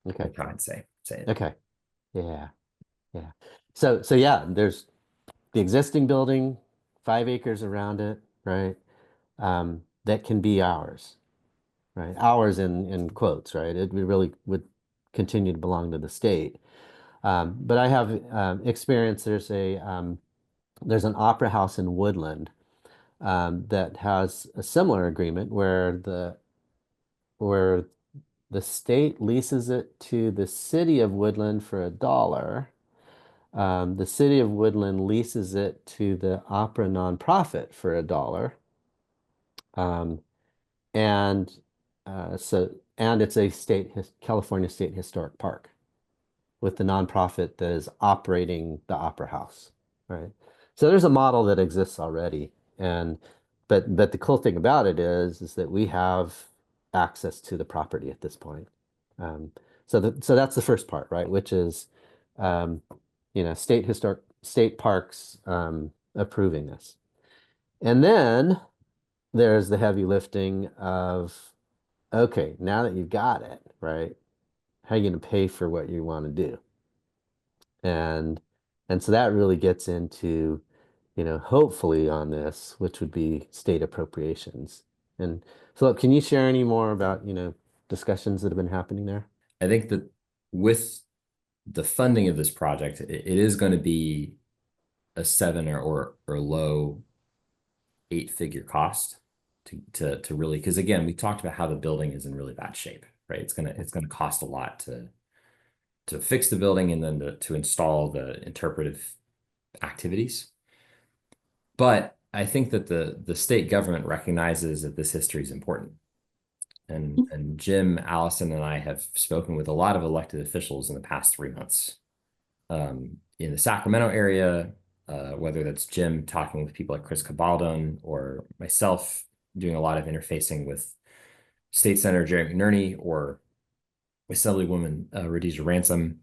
Okay.
I try and say it.
Okay. Yeah. Yeah. So yeah, there's the existing building, 5 acres around it, right? That can be ours, right? Ours in quotes, right? It really would continue to belong to the state. But I have experience. There's an opera house in Woodland that has a similar agreement where the state leases it to the city of Woodland for $1. The city of Woodland leases it to the opera nonprofit for $1. Um, and and it's a California State Historic Park with the nonprofit that is operating the opera house, right? So there's a model that exists already, and but the cool thing about it is that we have access to the property at this point. Um, so that's the first part, right? Which is, um, state parks approving this, and then there's the heavy lifting of, okay, now that you've got it, right? How are you going to pay for what you want to do? And and so that really gets into, hopefully on this, which would be state appropriations. And Philip, can you share any more about, discussions that have been happening there?
I think that with the funding of this project, it is going to be a seven or low 8-figure cost to really, because again, we talked about how the building is in really bad shape, right? It's gonna cost a lot to fix the building and then to install the interpretive activities. But I think that the state government recognizes that this history is important. And Jim, Allison, and I have spoken with a lot of elected officials in the past 3 months in the Sacramento area, whether that's Jim talking with people like Chris Cabaldon or myself doing a lot of interfacing with State Senator Jerry McNerney or Assemblywoman Rhodesia Ransom.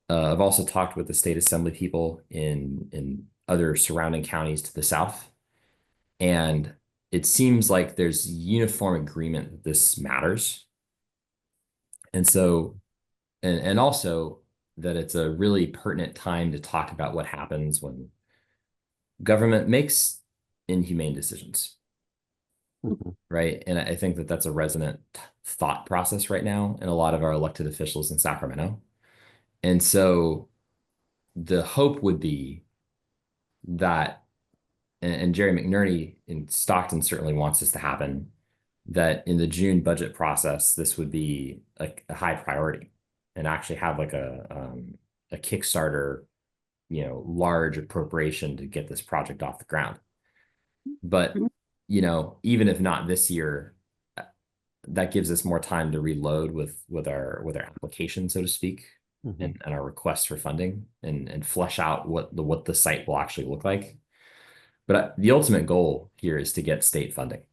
I've also talked with the state assembly people in other surrounding counties to the south. And it seems like there's uniform agreement that this matters. And so, and also that it's a really pertinent time to talk about what happens when government makes inhumane decisions. Right. And I think that that's a resonant thought process right now in a lot of our elected officials in Sacramento. And so the hope would be that, and Jerry McNerney in Stockton certainly wants this to happen, that in the June budget process, this would be a high priority and actually have like a Kickstarter, large appropriation to get this project off the ground. But, even if not this year, that gives us more time to reload with our application, so to speak, and our requests for funding and flesh out what the site will actually look like. But the ultimate goal here is to get state funding.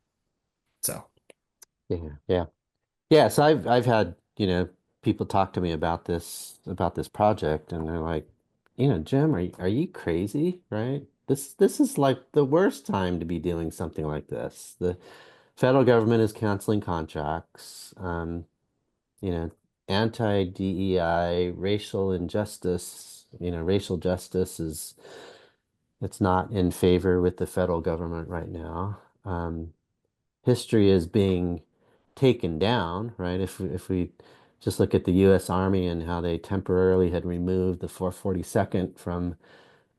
So
yeah. So I've had people talk to me about this project, and they're like, Jim, are you crazy? Right? This is like the worst time to be doing something like this. The federal government is canceling contracts. Anti-DEI, racial injustice. Racial justice it's not in favor with the federal government right now. History is being taken down, right? If we just look at the U.S. Army and how they temporarily had removed the 442nd from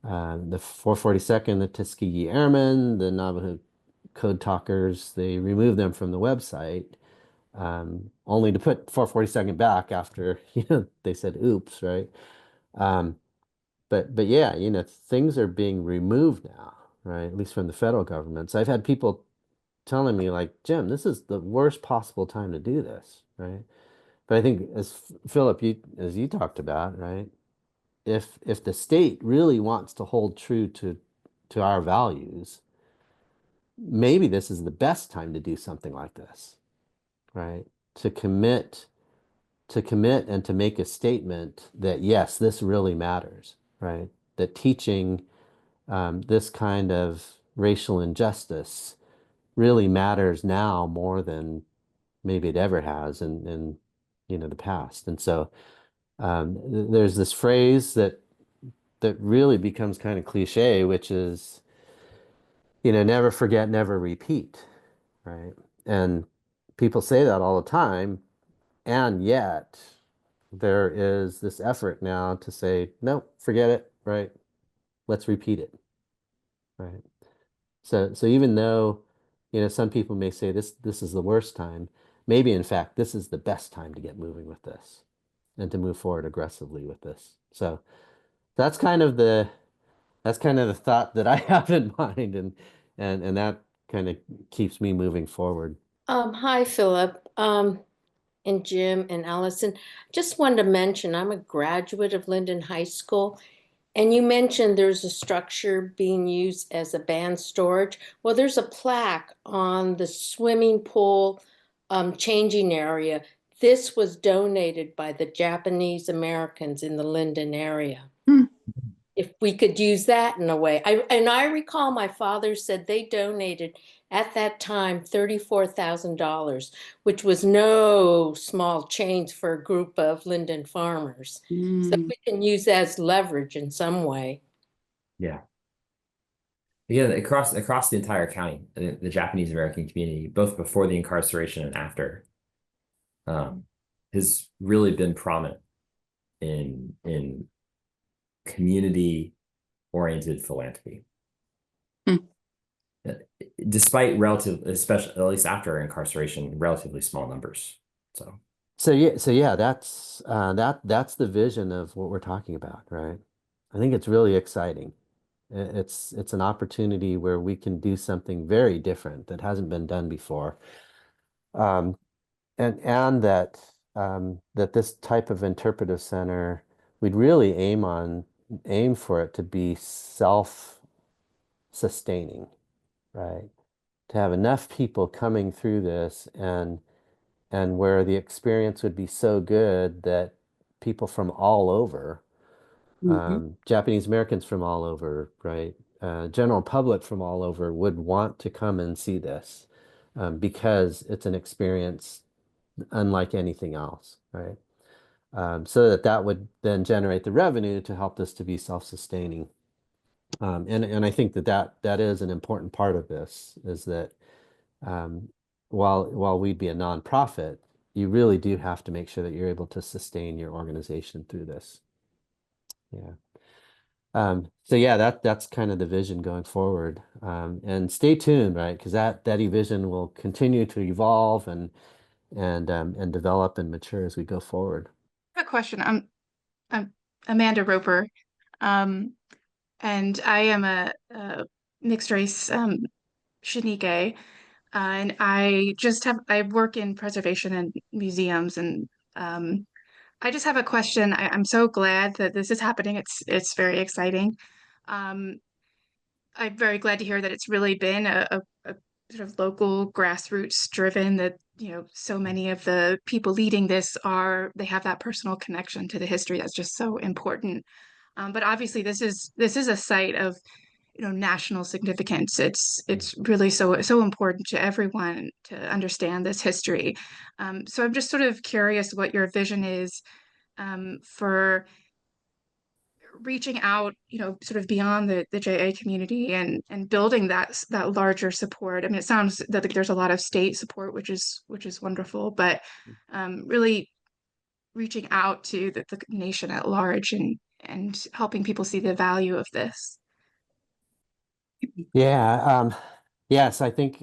the 442nd, the Tuskegee Airmen, the Navajo Code Talkers, they removed them from the website, only to put 442nd back after they said oops, right? But yeah, things are being removed now, right? At least from the federal government. So I've had people telling me like, Jim, this is the worst possible time to do this, right? But I think as Philip, as you talked about, right? If the state really wants to hold true to our values, maybe this is the best time to do something like this, right? To commit and to make a statement that yes, this really matters, right? That teaching this kind of racial injustice really matters now more than maybe it ever has in the past. And so there's this phrase that really becomes kind of cliche, which is, never forget, never repeat, right? And people say that all the time, and yet there is this effort now to say, no, forget it, right? Let's repeat it, right? So even though, some people may say this is the worst time, maybe in fact this is the best time to get moving with this and to move forward aggressively with this. So that's kind of the thought that I have in mind, and that kind of keeps me moving forward.
Hi, Philip, and Jim and Allison. Just wanted to mention I'm a graduate of Linden High School, and you mentioned there's a structure being used as a band storage. Well, there's a plaque on the swimming pool changing area. This was donated by the Japanese Americans in the Linden area. If we could use that in a way. I recall my father said they donated at that time $34,000, which was no small change for a group of Linden farmers. So we can use that as leverage in some way.
yeah. Again, across the entire county, the Japanese American community, both before the incarceration and after, has really been prominent in community-oriented philanthropy. despite relative, especially at least after incarceration, relatively small numbers. So
So yeah, that's the vision of what we're talking about, right? I think it's really exciting. It's an opportunity where we can do something very different that hasn't been done before. Um, and that this type of interpretive center, we'd really aim for it to be self-sustaining, right? To have enough people coming through this and where the experience would be so good that people from all over,
Mm-hmm.
Japanese Americans from all over, right? General public from all over would want to come and see this, because it's an experience unlike anything else, right? So that would then generate the revenue to help this to be self-sustaining. And I think that is an important part of this, is that um, while we'd be a nonprofit, you really do have to make sure that you're able to sustain your organization through this. Yeah. So yeah, that's kind of the vision going forward. And stay tuned, right? Because that vision will continue to evolve and develop and mature as we go forward.
I have a question. I'm Amanda Roper, um, and I am a mixed race Shinige, and I work in preservation and museums, and I just have a question. I'm so glad that this is happening. It's very exciting. Um, I'm very glad to hear that it's really been a sort of local grassroots driven, that, so many of the people leading this they have that personal connection to the history that's just so important. But obviously this is a site of, national significance. It's really so important to everyone to understand this history. So I'm just sort of curious what your vision is, for reaching out, sort of beyond the JA community, and building that larger support. I mean, it sounds that there's a lot of state support, which is wonderful, but really reaching out to the nation at large, and helping people see the value of this.
Yeah. Yes, I think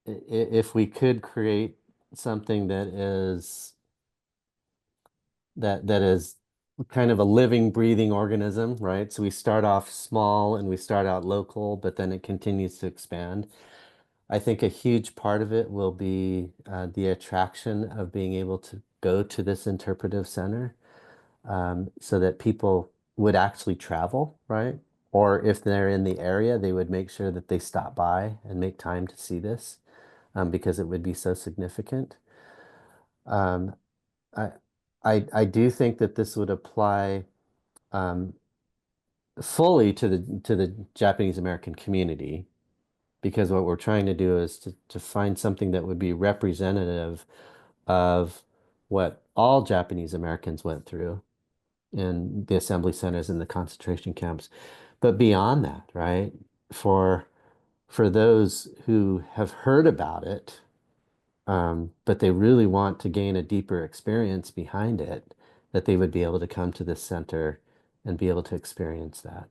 if we could create something that is kind of a living, breathing organism, right? So we start off small and we start out local, but then it continues to expand. I think a huge part of it will be the attraction of being able to go to this interpretive center, so that people would actually travel, right? Or if they're in the area, they would make sure that they stop by and make time to see this, because it would be so significant. Um, I, I do think that this would apply um, fully to the Japanese American community, because what we're trying to do is to find something that would be representative of what all Japanese Americans went through in the assembly centers and the concentration camps. But beyond that, right? For for those who have heard about it, but they really want to gain a deeper experience behind it, that they would be able to come to this center and be able to experience that.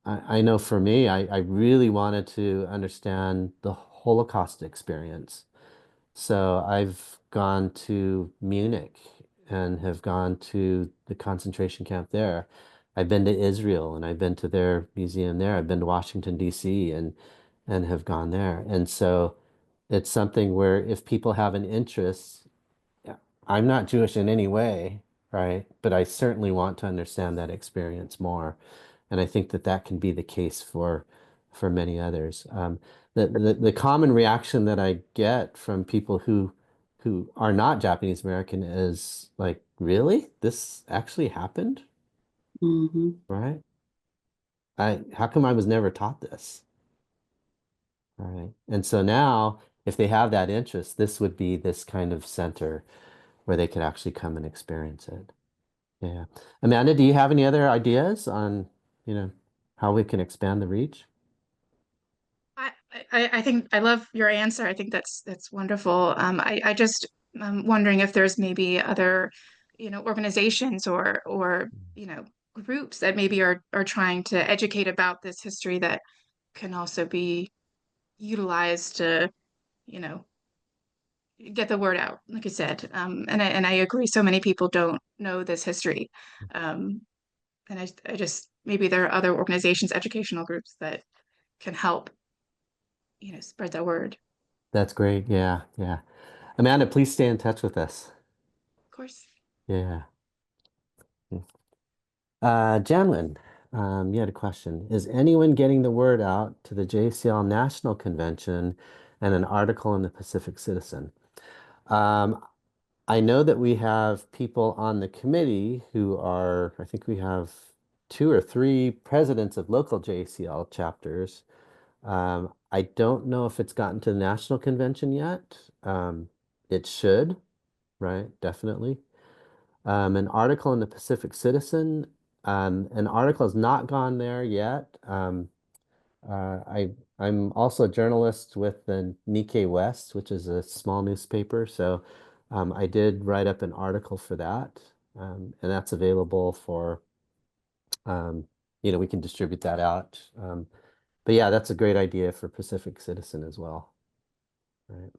I know for me, I really wanted to understand the Holocaust experience. So I've gone to Munich and have gone to the concentration camp there. I've been to Israel and I've been to their museum there. I've been to Washington, D.C. and have gone there. And so it's something where if people have an interest, yeah, I'm not Jewish in any way, right? But I certainly want to understand that experience more. And I think that can be the case for many others. The common reaction that I get from people who are not Japanese American is like, really? This actually happened,
Mm-hmm.
right? How come I was never taught this? All right. And so now, if they have that interest, this would be this kind of center where they could actually come and experience it. Yeah. Amanda, do you have any other ideas on, how we can expand the reach?
I, I think I love your answer. I think that's wonderful. I just I'm wondering if there's maybe other, organizations or groups that maybe are trying to educate about this history, that can also be utilized to, you know, get the word out, like I said. And I agree, so many people don't know this history. And I just, maybe there are other organizations, educational groups that can help, you know, spread that word.
That's great. Yeah, yeah. Amanda, please stay in touch with us.
Of course.
Yeah. Janlin, you had a question. Is anyone getting the word out to the JCL National Convention and an article in the Pacific Citizen? I know that we have people on the committee who are, I think we have 2 or 3 presidents of local JCL chapters. I don't know if it's gotten to the national convention yet. It should, right? Definitely. An article in the Pacific Citizen. An article has not gone there yet. I'm also a journalist with the Nikkei West, which is a small newspaper. So I did write up an article for that, and that's available for, we can distribute that out. But yeah, that's a great idea for Pacific Citizen as well. Right.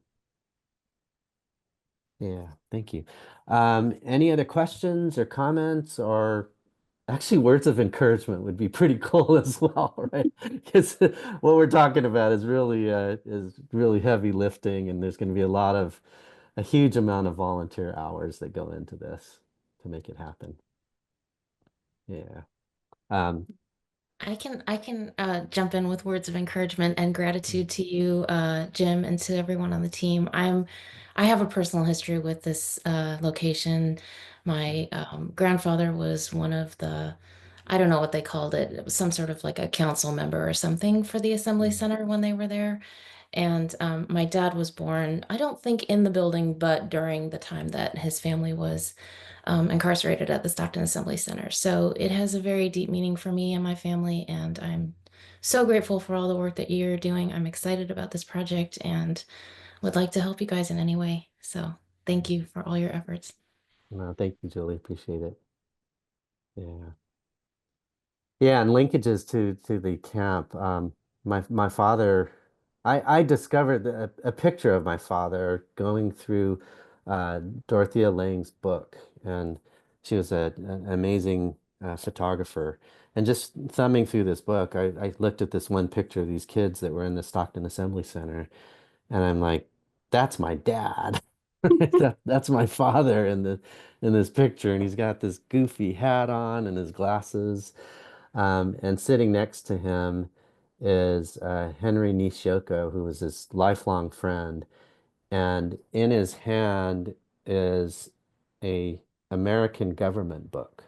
Yeah, thank you. Any other questions or comments, or actually words of encouragement would be pretty cool as well, right? Because what we're talking about is really heavy lifting, and there's going to be a huge amount of volunteer hours that go into this to make it happen. Yeah. Um,
I can jump in with words of encouragement and gratitude to you, Jim, and to everyone on the team. I have a personal history with this location. My grandfather was one of the, I don't know what they called it. It was some sort of like a council member or something for the Assembly Center when they were there. And my dad was born, I don't think in the building, but during the time that his family was incarcerated at the Stockton Assembly Center. So it has a very deep meaning for me and my family, and I'm so grateful for all the work that you're doing. I'm excited about this project and would like to help you guys in any way. So thank you for all your efforts.
no, thank you, Julie. Appreciate it. Yeah. Yeah, and linkages to the camp. My father, I discovered a picture of my father going through Dorothea Lange's book, and she was an amazing photographer. And just thumbing through this book, I looked at this one picture of these kids that were in the Stockton Assembly Center, and I'm like, that's my dad. That's my father in this picture, and he's got this goofy hat on and his glasses. And sitting next to him is Henry Nishioka, who was his lifelong friend. And in his hand is a American government book.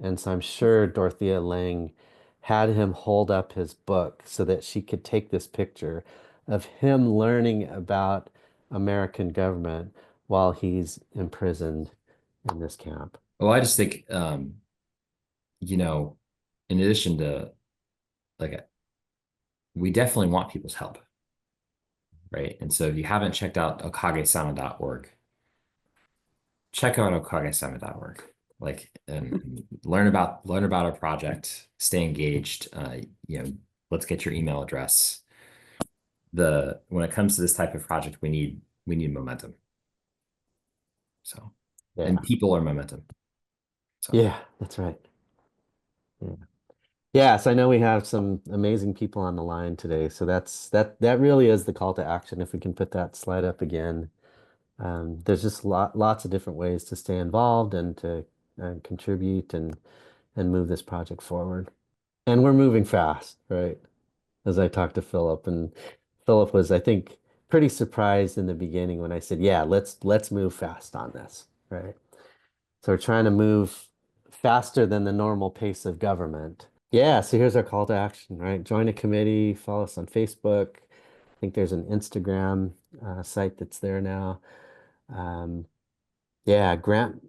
And so I'm sure Dorothea Lange had him hold up his book so that she could take this picture of him learning about American government while he's imprisoned in this camp.
Well, I just think, in addition to like, we definitely want people's help, right? And so if you haven't checked out okagesama.org, check out okagesama.org. Like, and learn about our project, stay engaged. Let's get your email address. When it comes to this type of project, we need momentum. So,
Yeah.
and people are momentum. So.
Yeah, that's right. Yeah. Yes, I know we have some amazing people on the line today. So that really is the call to action. If we can put that slide up again. There's just lots of different ways to stay involved and to contribute and move this project forward. And we're moving fast, right? As I talked to Philip, and Philip was, I think, pretty surprised in the beginning when I said, "Yeah, let's move fast on this," right? So we're trying to move faster than the normal pace of government. Yeah, so here's our call to action, right? Join a committee, follow us on Facebook. I think there's an Instagram site that's there now. Yeah, grant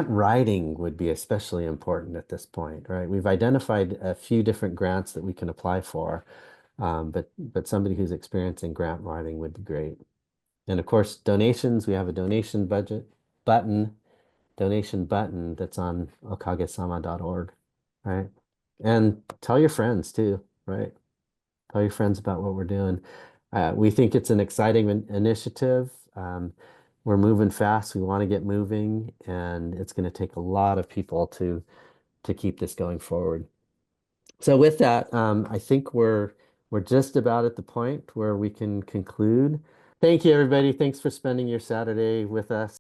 writing would be especially important at this point, right? We've identified a few different grants that we can apply for, but somebody who's experiencing grant writing would be great. And of course, donations, we have a donation button that's on okagesama.org, right? And tell your friends too, right? Tell your friends about what we're doing. We think it's an exciting initiative. We're moving fast. We want to get moving, and it's going to take a lot of people to keep this going forward. So with that, I think we're just about at the point where we can conclude. Thank you, everybody. Thanks for spending your Saturday with us.